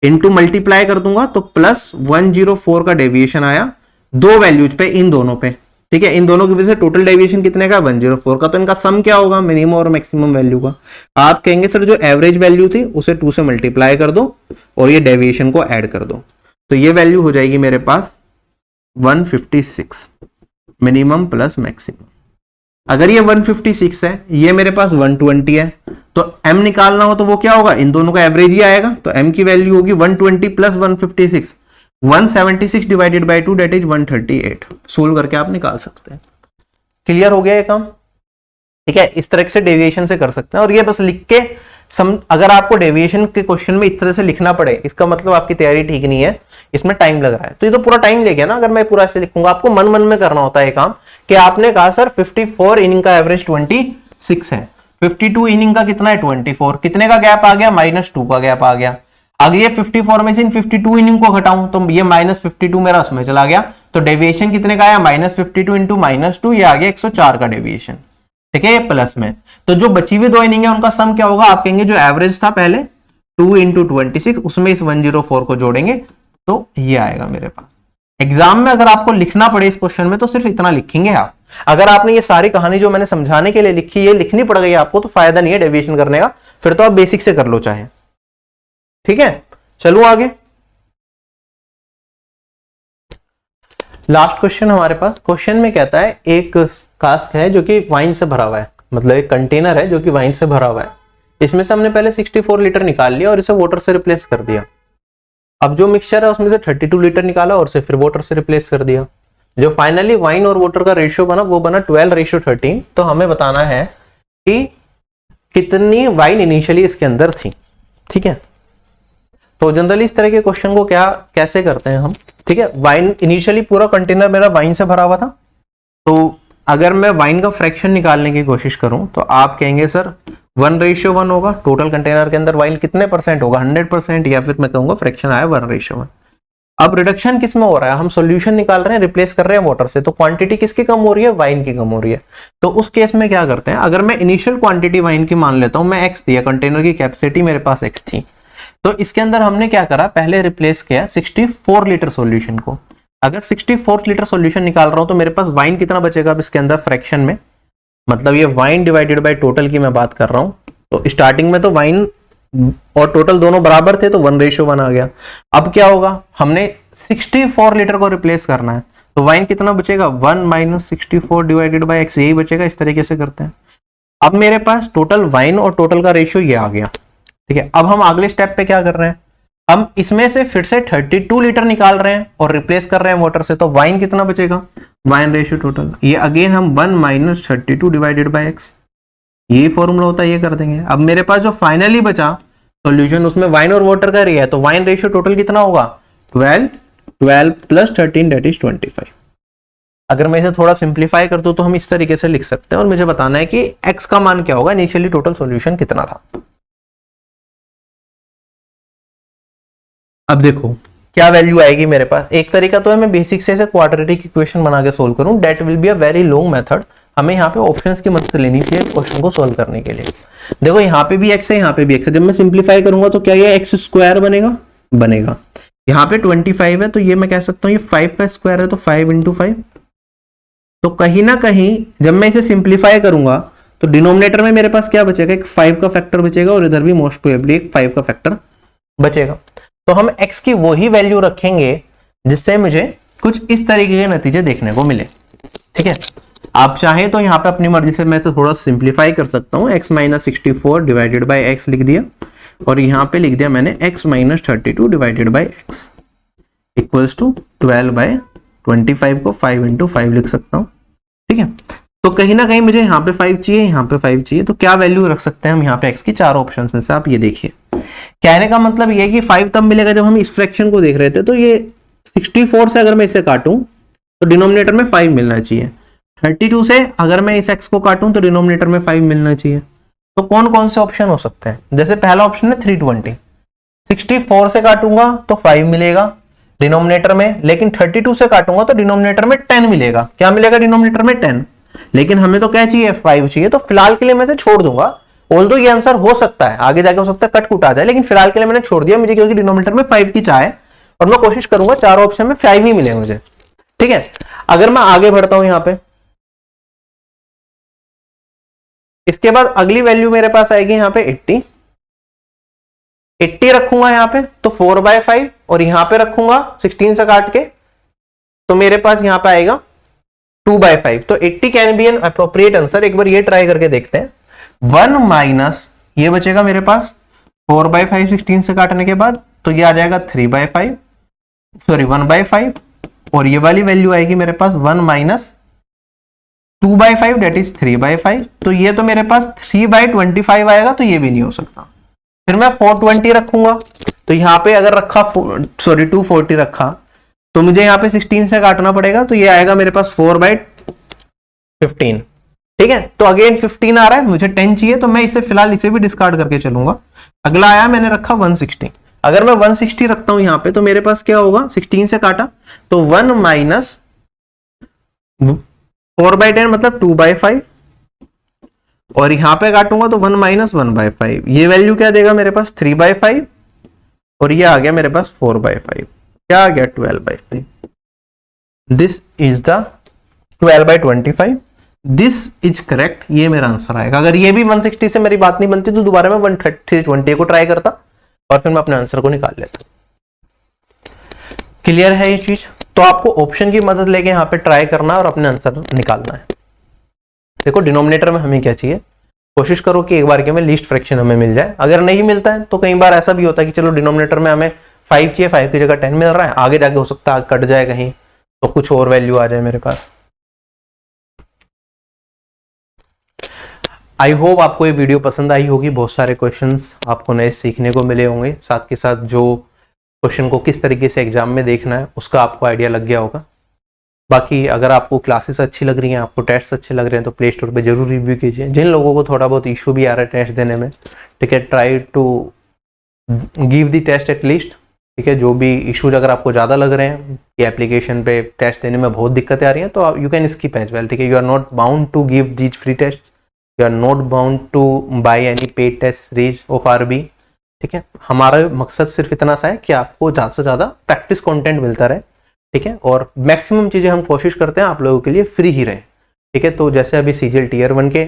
इंटू मल्टीप्लाई कर दूंगा तो +104 का डेविएशन आया 2 वैल्यूज पे, इन दोनों पे। ठीक है, इन दोनों की वजह से टोटल डेविएशन कितने का, 104 का। तो इनका सम क्या होगा, मिनिमम और मैक्सिमम वैल्यू का। आप कहेंगे सर जो एवरेज वैल्यू थी उसे 2 से मल्टीप्लाई कर दो और ये डेविएशन को ऐड कर दो, तो ये वैल्यू हो जाएगी मेरे पास 156 मिनिमम प्लस मैक्सिमम। अगर ये 156 है, ये मेरे पास 120 है, तो m निकालना हो तो वो क्या होगा, इन दोनों का एवरेज ही आएगा। तो m की वैल्यू होगी 120 plus 156, 176 divided by 2 that is 138। Solve करके आप निकाल सकते हैं। क्लियर हो गया ये काम। ठीक है, इस तरह से डेविएशन से कर सकते हैं। और ये बस लिख के अगर आपको डेविएशन के क्वेश्चन में इस तरह से लिखना पड़े, इसका मतलब आपकी तैयारी ठीक नहीं है, इसमें टाइम लग रहा है। तो ये तो पूरा टाइम ले गया ना, अगर मैं पूरा ऐसे लिखूंगा। आपको मन मन में करना होता है ये काम, कि आपने कहा सर 54 इनिंग का एवरेज 26 है, 52 इनिंग का कितना है, 24, कितने का गैप आ गया, -2 का गैप आ गया। अगर ये 54 में से इन 52 इनिंग को घटाऊं तो ये -52 मेरा उसमें चला गया, तो डेविएशन कितने का आया, -52 इंटू -2, ये आ गया 104 का डेविएशन। ठीक है, ये प्लस में। तो जो बची हुई 2 इनिंग है उनका सम क्या होगा, आप कहेंगे जो एवरेज था पहले 2 इंटू 26, उसमें इस 104 को जोड़ेंगे तो ये आएगा मेरे पास। एग्जाम में अगर आपको लिखना पड़े इस क्वेश्चन में तो सिर्फ इतना लिखेंगे आप। अगर आपने ये सारी कहानी जो मैंने समझाने के लिए लिखी है लिखनी पड़ गई आपको, तो फायदा नहीं है डेविएशन करने का, फिर तो आप बेसिक से कर लो चाहे। ठीक है, चलो आगे। लास्ट क्वेश्चन हमारे पास, क्वेश्चन में कहता है एक कास्क है जो कि वाइन से भरा हुआ है, मतलब एक कंटेनर है जो कि वाइन से भरा हुआ है। इसमें से हमने पहले 64 लीटर निकाल लिया और इसे वाटर से रिप्लेस कर दिया। अब जो मिक्सचर है उसमें से 32 लीटर निकाला और उसे फिर वाटर से रिप्लेस कर दिया। जो फाइनली वाइन और वाटर का रेशियो बना वो बना 12:13। तो हमें बताना है कि कितनी वाइन इनिशियली इसके अंदर थी। ठीक है, तो जनरली इस तरह के क्वेश्चन को कैसे करते हैं हम। ठीक है, वाइन इनिशियली पूरा कंटेनर मेरा वाइन से भरा हुआ था, तो अगर मैं वाइन का फ्रैक्शन निकालने की कोशिश करूं तो आप कहेंगे सर 1:1 होगा। टोटल कंटेनर के अंदर वाइन कितने परसेंट होगा, 100%, या फिर मैं कहूंगा फ्रैक्शन आया 1:1। अब रिडक्शन किसमें हो रहा है, हम सॉल्यूशन निकाल रहे हैं, रिप्लेस कर रहे हैं वाटर से, तो क्वांटिटी किसकी कम हो रही है, वाइन की कम हो रही है। तो उस केस में क्या करते हैं, अगर मैं इनिशियल क्वांटिटी वाइन की मान लेता हूं, मैं x दिया, कंटेनर की कैपेसिटी मेरे पास x थी, तो इसके अंदर हमने क्या करा, पहले रिप्लेस किया 64 लीटर सॉल्यूशन को। अगर 64 लीटर सॉल्यूशन निकाल रहा हूं तो मेरे पास वाइन कितना बचेगा अब इसके अंदर फ्रैक्शन में, मतलब ये वाइन डिवाइडेड बाय टोटल की मैं बात कर रहा हूं। तो स्टार्टिंग में तो वाइन और टोटल दोनों बराबर थे, तो 1:1 आ गया। अब क्या होगा, हमने 64 लीटर को रिप्लेस करना है, तो वाइन कितना बचेगा, 1 - 64 डिवाइडेड बाय x, यही बचेगा। इस तरीके से करते हैं। अब मेरे पास टोटल वाइन और टोटल का रेशियो ये आ गया। ठीक है, अब हम अगले स्टेप पे क्या कर रहे हैं, हम इसमें से फिर से 32 लीटर निकाल रहे हैं और रिप्लेस कर रहे हैं वाटर से, तो वाइन कितना बचेगा, वाइन रेशियो टोटल, ये अगेन हम 1 - 32 डिवाइडेड बाय x, यही फॉर्मूला होता है, ये कर देंगे। अब मेरे पास जो फाइनली बचा सॉल्यूशन उसमें वाइन और वाटर का है, तो वाइन रेशियो टोटल कितना होगा, 12 प्लस 13 दैट इज 25। अगर मैं इसे थोड़ा सिंप्लीफाई कर दूं तो हम इस तरीके से लिख सकते हैं और मुझे बताना है कि x का मान क्या होगा, इनिशियली टोटल सॉल्यूशन कितना था। अब देखो क्या वैल्यू आएगी मेरे पास। एक तरीका तो है मैं बेसिक से क्वाड्रेटिक इक्वेशन बना के सोल्व करूं, that will be a very long method. हमें यहाँ पे ऑप्शंस की मदद लेनी चाहिए क्वेश्चन को सोल्व करने के लिए। देखो यहाँ पे भी x है, यहाँ पे भी x है, जब मैं सिंप्लीफाई करूंगा तो क्या ये x स्क्वायर बनेगा। यहाँ पे 25 है तो ये मैं कह सकता हूँ ये 5 का स्क्वायर है, तो 5 इंटू 5। तो कहीं ना कहीं जब मैं इसे सिंप्लीफाई करूंगा तो डिनोमिनेटर में मेरे पास क्या बचेगा, एक 5 का फैक्टर बचेगा और इधर भी मोस्ट प्रोबेबली एक 5 का फैक्टर बचेगा। तो हम x की वही वैल्यू रखेंगे जिससे मुझे कुछ इस तरीके के नतीजे देखने को मिले। ठीक है, आप चाहें तो यहाँ पे अपनी मर्जी से मैं तो थोड़ा सिंप्लीफाई कर सकता हूँ, x minus 64 divided by x लिख दिया और यहाँ पे लिख दिया मैंने x minus 32 divided by x equals to 12 by 25 को 5 इंटू 5 लिख सकता हूँ। ठीक है, तो कहीं ना कहीं मुझे यहाँ पे 5 चाहिए, यहाँ पे 5 चाहिए, तो क्या वैल्यू रख सकते हैं हम यहाँ पे x की चार ऑप्शन में से। आप ये देखिए, कहने का मतलब ये है कि 5 तब मिलेगा जब हम इस फ्रैक्शन को देख रहे थे। तो ये 64 से अगर मैं इसे काटूं तो डिनोमिनेटर में 5 मिलना चाहिए। 32 से अगर मैं इस x को काटूं तो डिनोमिनेटर में 5 मिलना चाहिए। तो कौन कौन से ऑप्शन हो सकते हैं, जैसे पहला ऑप्शन है 320, 64 से काटूंगा तो 5 मिलेगा डिनोमिनेटर में, लेकिन 32 से काटूंगा तो डिनोमिनेटर में 10 मिलेगा। क्या मिलेगा डिनोमिनेटर में 10, लेकिन हमें तो क्या चाहिए 5 चाहिए। तो फिलहाल के लिए मैं इसे छोड़ दूंगा, ऑल्दो ये आंसर हो सकता है आगे जाके हो सकता है कट कुट आ जाए, लेकिन फिलहाल के लिए मैंने छोड़ दिया मुझे, क्योंकि डिनोमिनेटर में 5 की चाह है और मैं कोशिश करूंगा चारों ऑप्शन में 5 ही मिले मुझे। ठीक है, अगर मैं आगे बढ़ता हूं यहां पे, इसके बाद अगली वैल्यू मेरे पास आएगी यहाँ पे 80 रखूंगा यहाँ पे तो 4/5 और यहाँ पे रखूंगा 16 से काट के तो मेरे पास यहाँ पे आएगा 2/5। तो 80 can be an appropriate answer. एक बार ये ट्राई करके देखते हैं। 1 माइनस ये बचेगा मेरे पास 4/5 16 से काटने के बाद, तो ये आ जाएगा 3/5 सॉरी 1/5 और ये वाली वैल्यू आएगी मेरे पास 1 माइनस 2/5 डेट इज 3/5। तो ये तो मेरे पास 3/25 आएगा, तो ये भी नहीं हो सकता। फिर मैं 420 रखूंगा तो यहाँ पे अगर रखा 240 रखा तो मुझे यहाँ पे 16 से काटना पड़ेगा, तो ये आएगा मेरे पास 4/15। ठीक है, तो अगेन 15 आ रहा है, मुझे 10 चाहिए, तो मैं इसे फिलहाल इसे भी डिस्कार्ड करके चलूंगा। अगला आया मैंने रखा 160, अगर मैं 160 रखता हूं यहाँ पे तो मेरे पास क्या होगा, 16 से काटा तो 1 माइनस 4/10 मतलब 2/5 और यहां पे काटूंगा तो 1 माइनस 1/5, ये वैल्यू क्या देगा मेरे पास 3/5 और ये आ गया मेरे पास 4/5, क्या आ गया 12/5। This is the 12/25, this is correct, ये मेरा आंसर आएगा। अगर ये भी 160 से मेरी बात नहीं बनती तो दोबारा मैं 130 को ट्राई करता और फिर मैं अपने आंसर को निकाल लेता। क्लियर है ये चीज? तो आपको ऑप्शन की मदद लेके यहाँ पे ट्राई करना और अपने आंसर निकालना है। देखो डिनोमिनेटर में हमें क्या चाहिए, कोशिश करो कि एक बार के में लीस्ट फ्रैक्शन हमें मिल जाए। अगर नहीं मिलता है तो कई बार ऐसा भी होता है कि चलो डिनोमिनेटर में हमें 5 चाहिए, 5 की जगह 10 मिल रहा है, आगे जाके हो सकता है कट जाए कहीं तो कुछ और वैल्यू आ जाए मेरे पास। आई होप आपको ये वीडियो पसंद आई होगी, बहुत सारे क्वेश्चंस आपको नए सीखने को मिले होंगे, साथ के साथ जो क्वेश्चन को किस तरीके से एग्जाम में देखना है उसका आपको आइडिया लग गया होगा। बाकी अगर आपको क्लासेस अच्छी लग रही हैं, आपको टेस्ट अच्छे लग रहे हैं तो प्ले स्टोर पे जरूर रिव्यू कीजिए। जिन लोगों को थोड़ा बहुत इशू भी आ रहा है टेस्ट देने में, ठीक है, try to give the test at least. ठीक है, जो भी इश्यूज अगर आपको ज़्यादा लग रहे हैं कि एप्लीकेशन पे टेस्ट देने में बहुत दिक्कतें आ रही हैं तो you can skip as well. ठीक है, you are not bound to give these free test, you are not bound to buy any paid test series of RB. ठीक है, हमारा मकसद सिर्फ इतना सा है कि आपको ज़्यादा से ज़्यादा प्रैक्टिस कंटेंट मिलता रहे। ठीक है, और मैक्सिमम चीज़ें हम कोशिश करते हैं आप लोगों के लिए फ्री ही रहे। ठीक है, तो जैसे अभी सीजीएल टीयर 1 के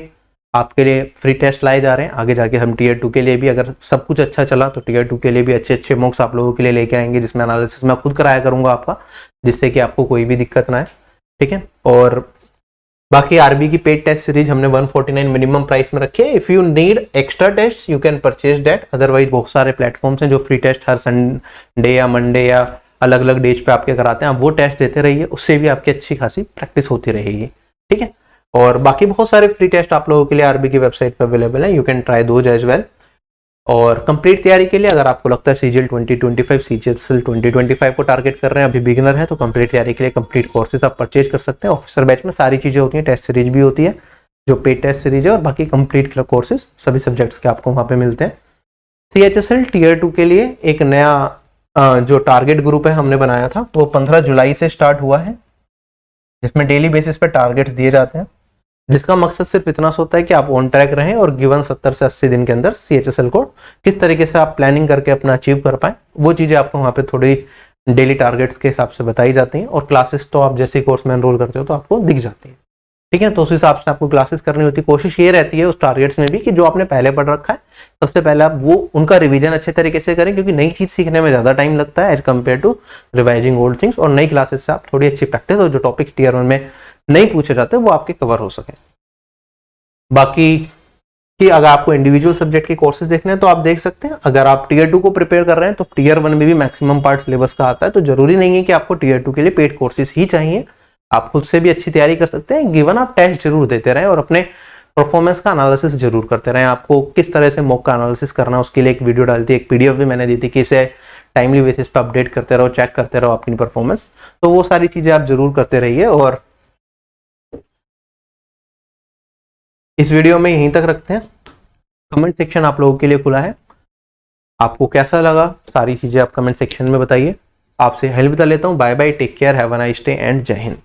आपके लिए फ्री टेस्ट लाए जा रहे हैं, आगे जाके हम टीयर 2 के लिए भी अगर सब कुछ अच्छा चला तो टीयर 2 के लिए भी अच्छे अच्छे मॉक्स आप लोगों के लिए लेके आएंगे, जिसमें एनालिसिस मैं खुद कराया करूंगा आपका, जिससे कि आपको कोई भी दिक्कत ना आए। ठीक है, और बाकी आरबी की पेड टेस्ट सीरीज हमने 149 मिनिमम प्राइस में रखी है। If you need extra test you can purchase that, otherwise बहुत सारे प्लेटफॉर्म्स हैं जो फ्री टेस्ट हर संडे या मंडे या अलग अलग डेज पे आपके कराते हैं, आप वो टेस्ट देते रहिए, उससे भी आपकी अच्छी खासी प्रैक्टिस होती रहेगी। ठीक है, और बाकी बहुत सारे फ्री टेस्ट आप लोगों के लिए आरबी की वेबसाइट पे अवेलेबल है, you can try those as well. और कंप्लीट तैयारी के लिए अगर आपको लगता है सीजीएल 2025 सीजीएल 2025 को टारगेट कर रहे हैं, अभी बिगिनर है, तो कंप्लीट तैयारी के लिए कंप्लीट कोर्सेज आप परचेज कर सकते हैं। ऑफिसर बैच में सारी चीजें होती हैं, टेस्ट सीरीज भी होती है जो पेड टेस्ट सीरीज है, और बाकी कंप्लीट कोर्सेज सभी सब्जेक्ट्स के आपको वहां पे मिलते हैं। CHSL टीयर 2 के लिए एक नया जो टारगेट ग्रुप है हमने बनाया था, वो 15 जुलाई से स्टार्ट हुआ है, जिसमें डेली बेसिस पे टारगेट्स दिए जाते हैं, जिसका मकसद सिर्फ इतना सा होता है कि आप ऑन ट्रैक रहें और गिवन 70 से 80 दिन के अंदर CHSL को किस तरीके से आप प्लानिंग करके अपना अचीव कर पाएं, वो चीजें आपको वहां पे थोड़ी डेली टारगेट्स के हिसाब से बताई जाती हैं। और क्लासेस तो आप जैसे कोर्स में एनरोल करते हो तो आपको दिख जाती है, ठीक है। तो उस हिसाब से आपको क्लासेस करनी होती है। कोशिश ये रहती है उस टारगेट्स में भी कि जो आपने पहले पढ़ रखा है सबसे पहले आप वो उनका रिवीजन अच्छे तरीके से करें, क्योंकि नई चीज सीखने में ज्यादा टाइम लगता है as compare to revising old things. और नई क्लासेस से आप थोड़ी अच्छी प्रैक्टिस और जो टॉपिक्स टीयर 1 में नहीं पूछे जाते वो आपके कवर हो सके। बाकी कि अगर आपको इंडिविजुअल सब्जेक्ट के कोर्सेज देखने हैं तो आप देख सकते हैं। अगर आप टीयर 2 को प्रिपेयर कर रहे हैं तो टीयर 1 में भी मैक्सिमम पार्ट सिलेबस का आता है, तो जरूरी नहीं है कि आपको टीयर 2 के लिए पेड कोर्सेज ही चाहिए, आप खुद से भी अच्छी तैयारी कर सकते हैं। गिवन आप टेस्ट जरूर देते रहें और अपने परफॉर्मेंस का एनालिसिस जरूर करते रहें। आपको किस तरह से मॉक का एनालिसिस करना है उसके लिए एक वीडियो डालती है, एक पीडीएफ भी मैंने दी थी कि इसे टाइमली बेसिस पे अपडेट करते रहो, चेक करते रहो अपनी परफॉर्मेंस। तो वो सारी चीजें आप जरूर करते रहिए। और इस वीडियो में यहीं तक रखते हैं। कमेंट सेक्शन आप लोगों के लिए खुला है, आपको कैसा लगा सारी चीजें आप कमेंट सेक्शन में बताइए। आपसे हेल्प लेता हूँ। Bye bye, take care, have a nice day and Jai Hind.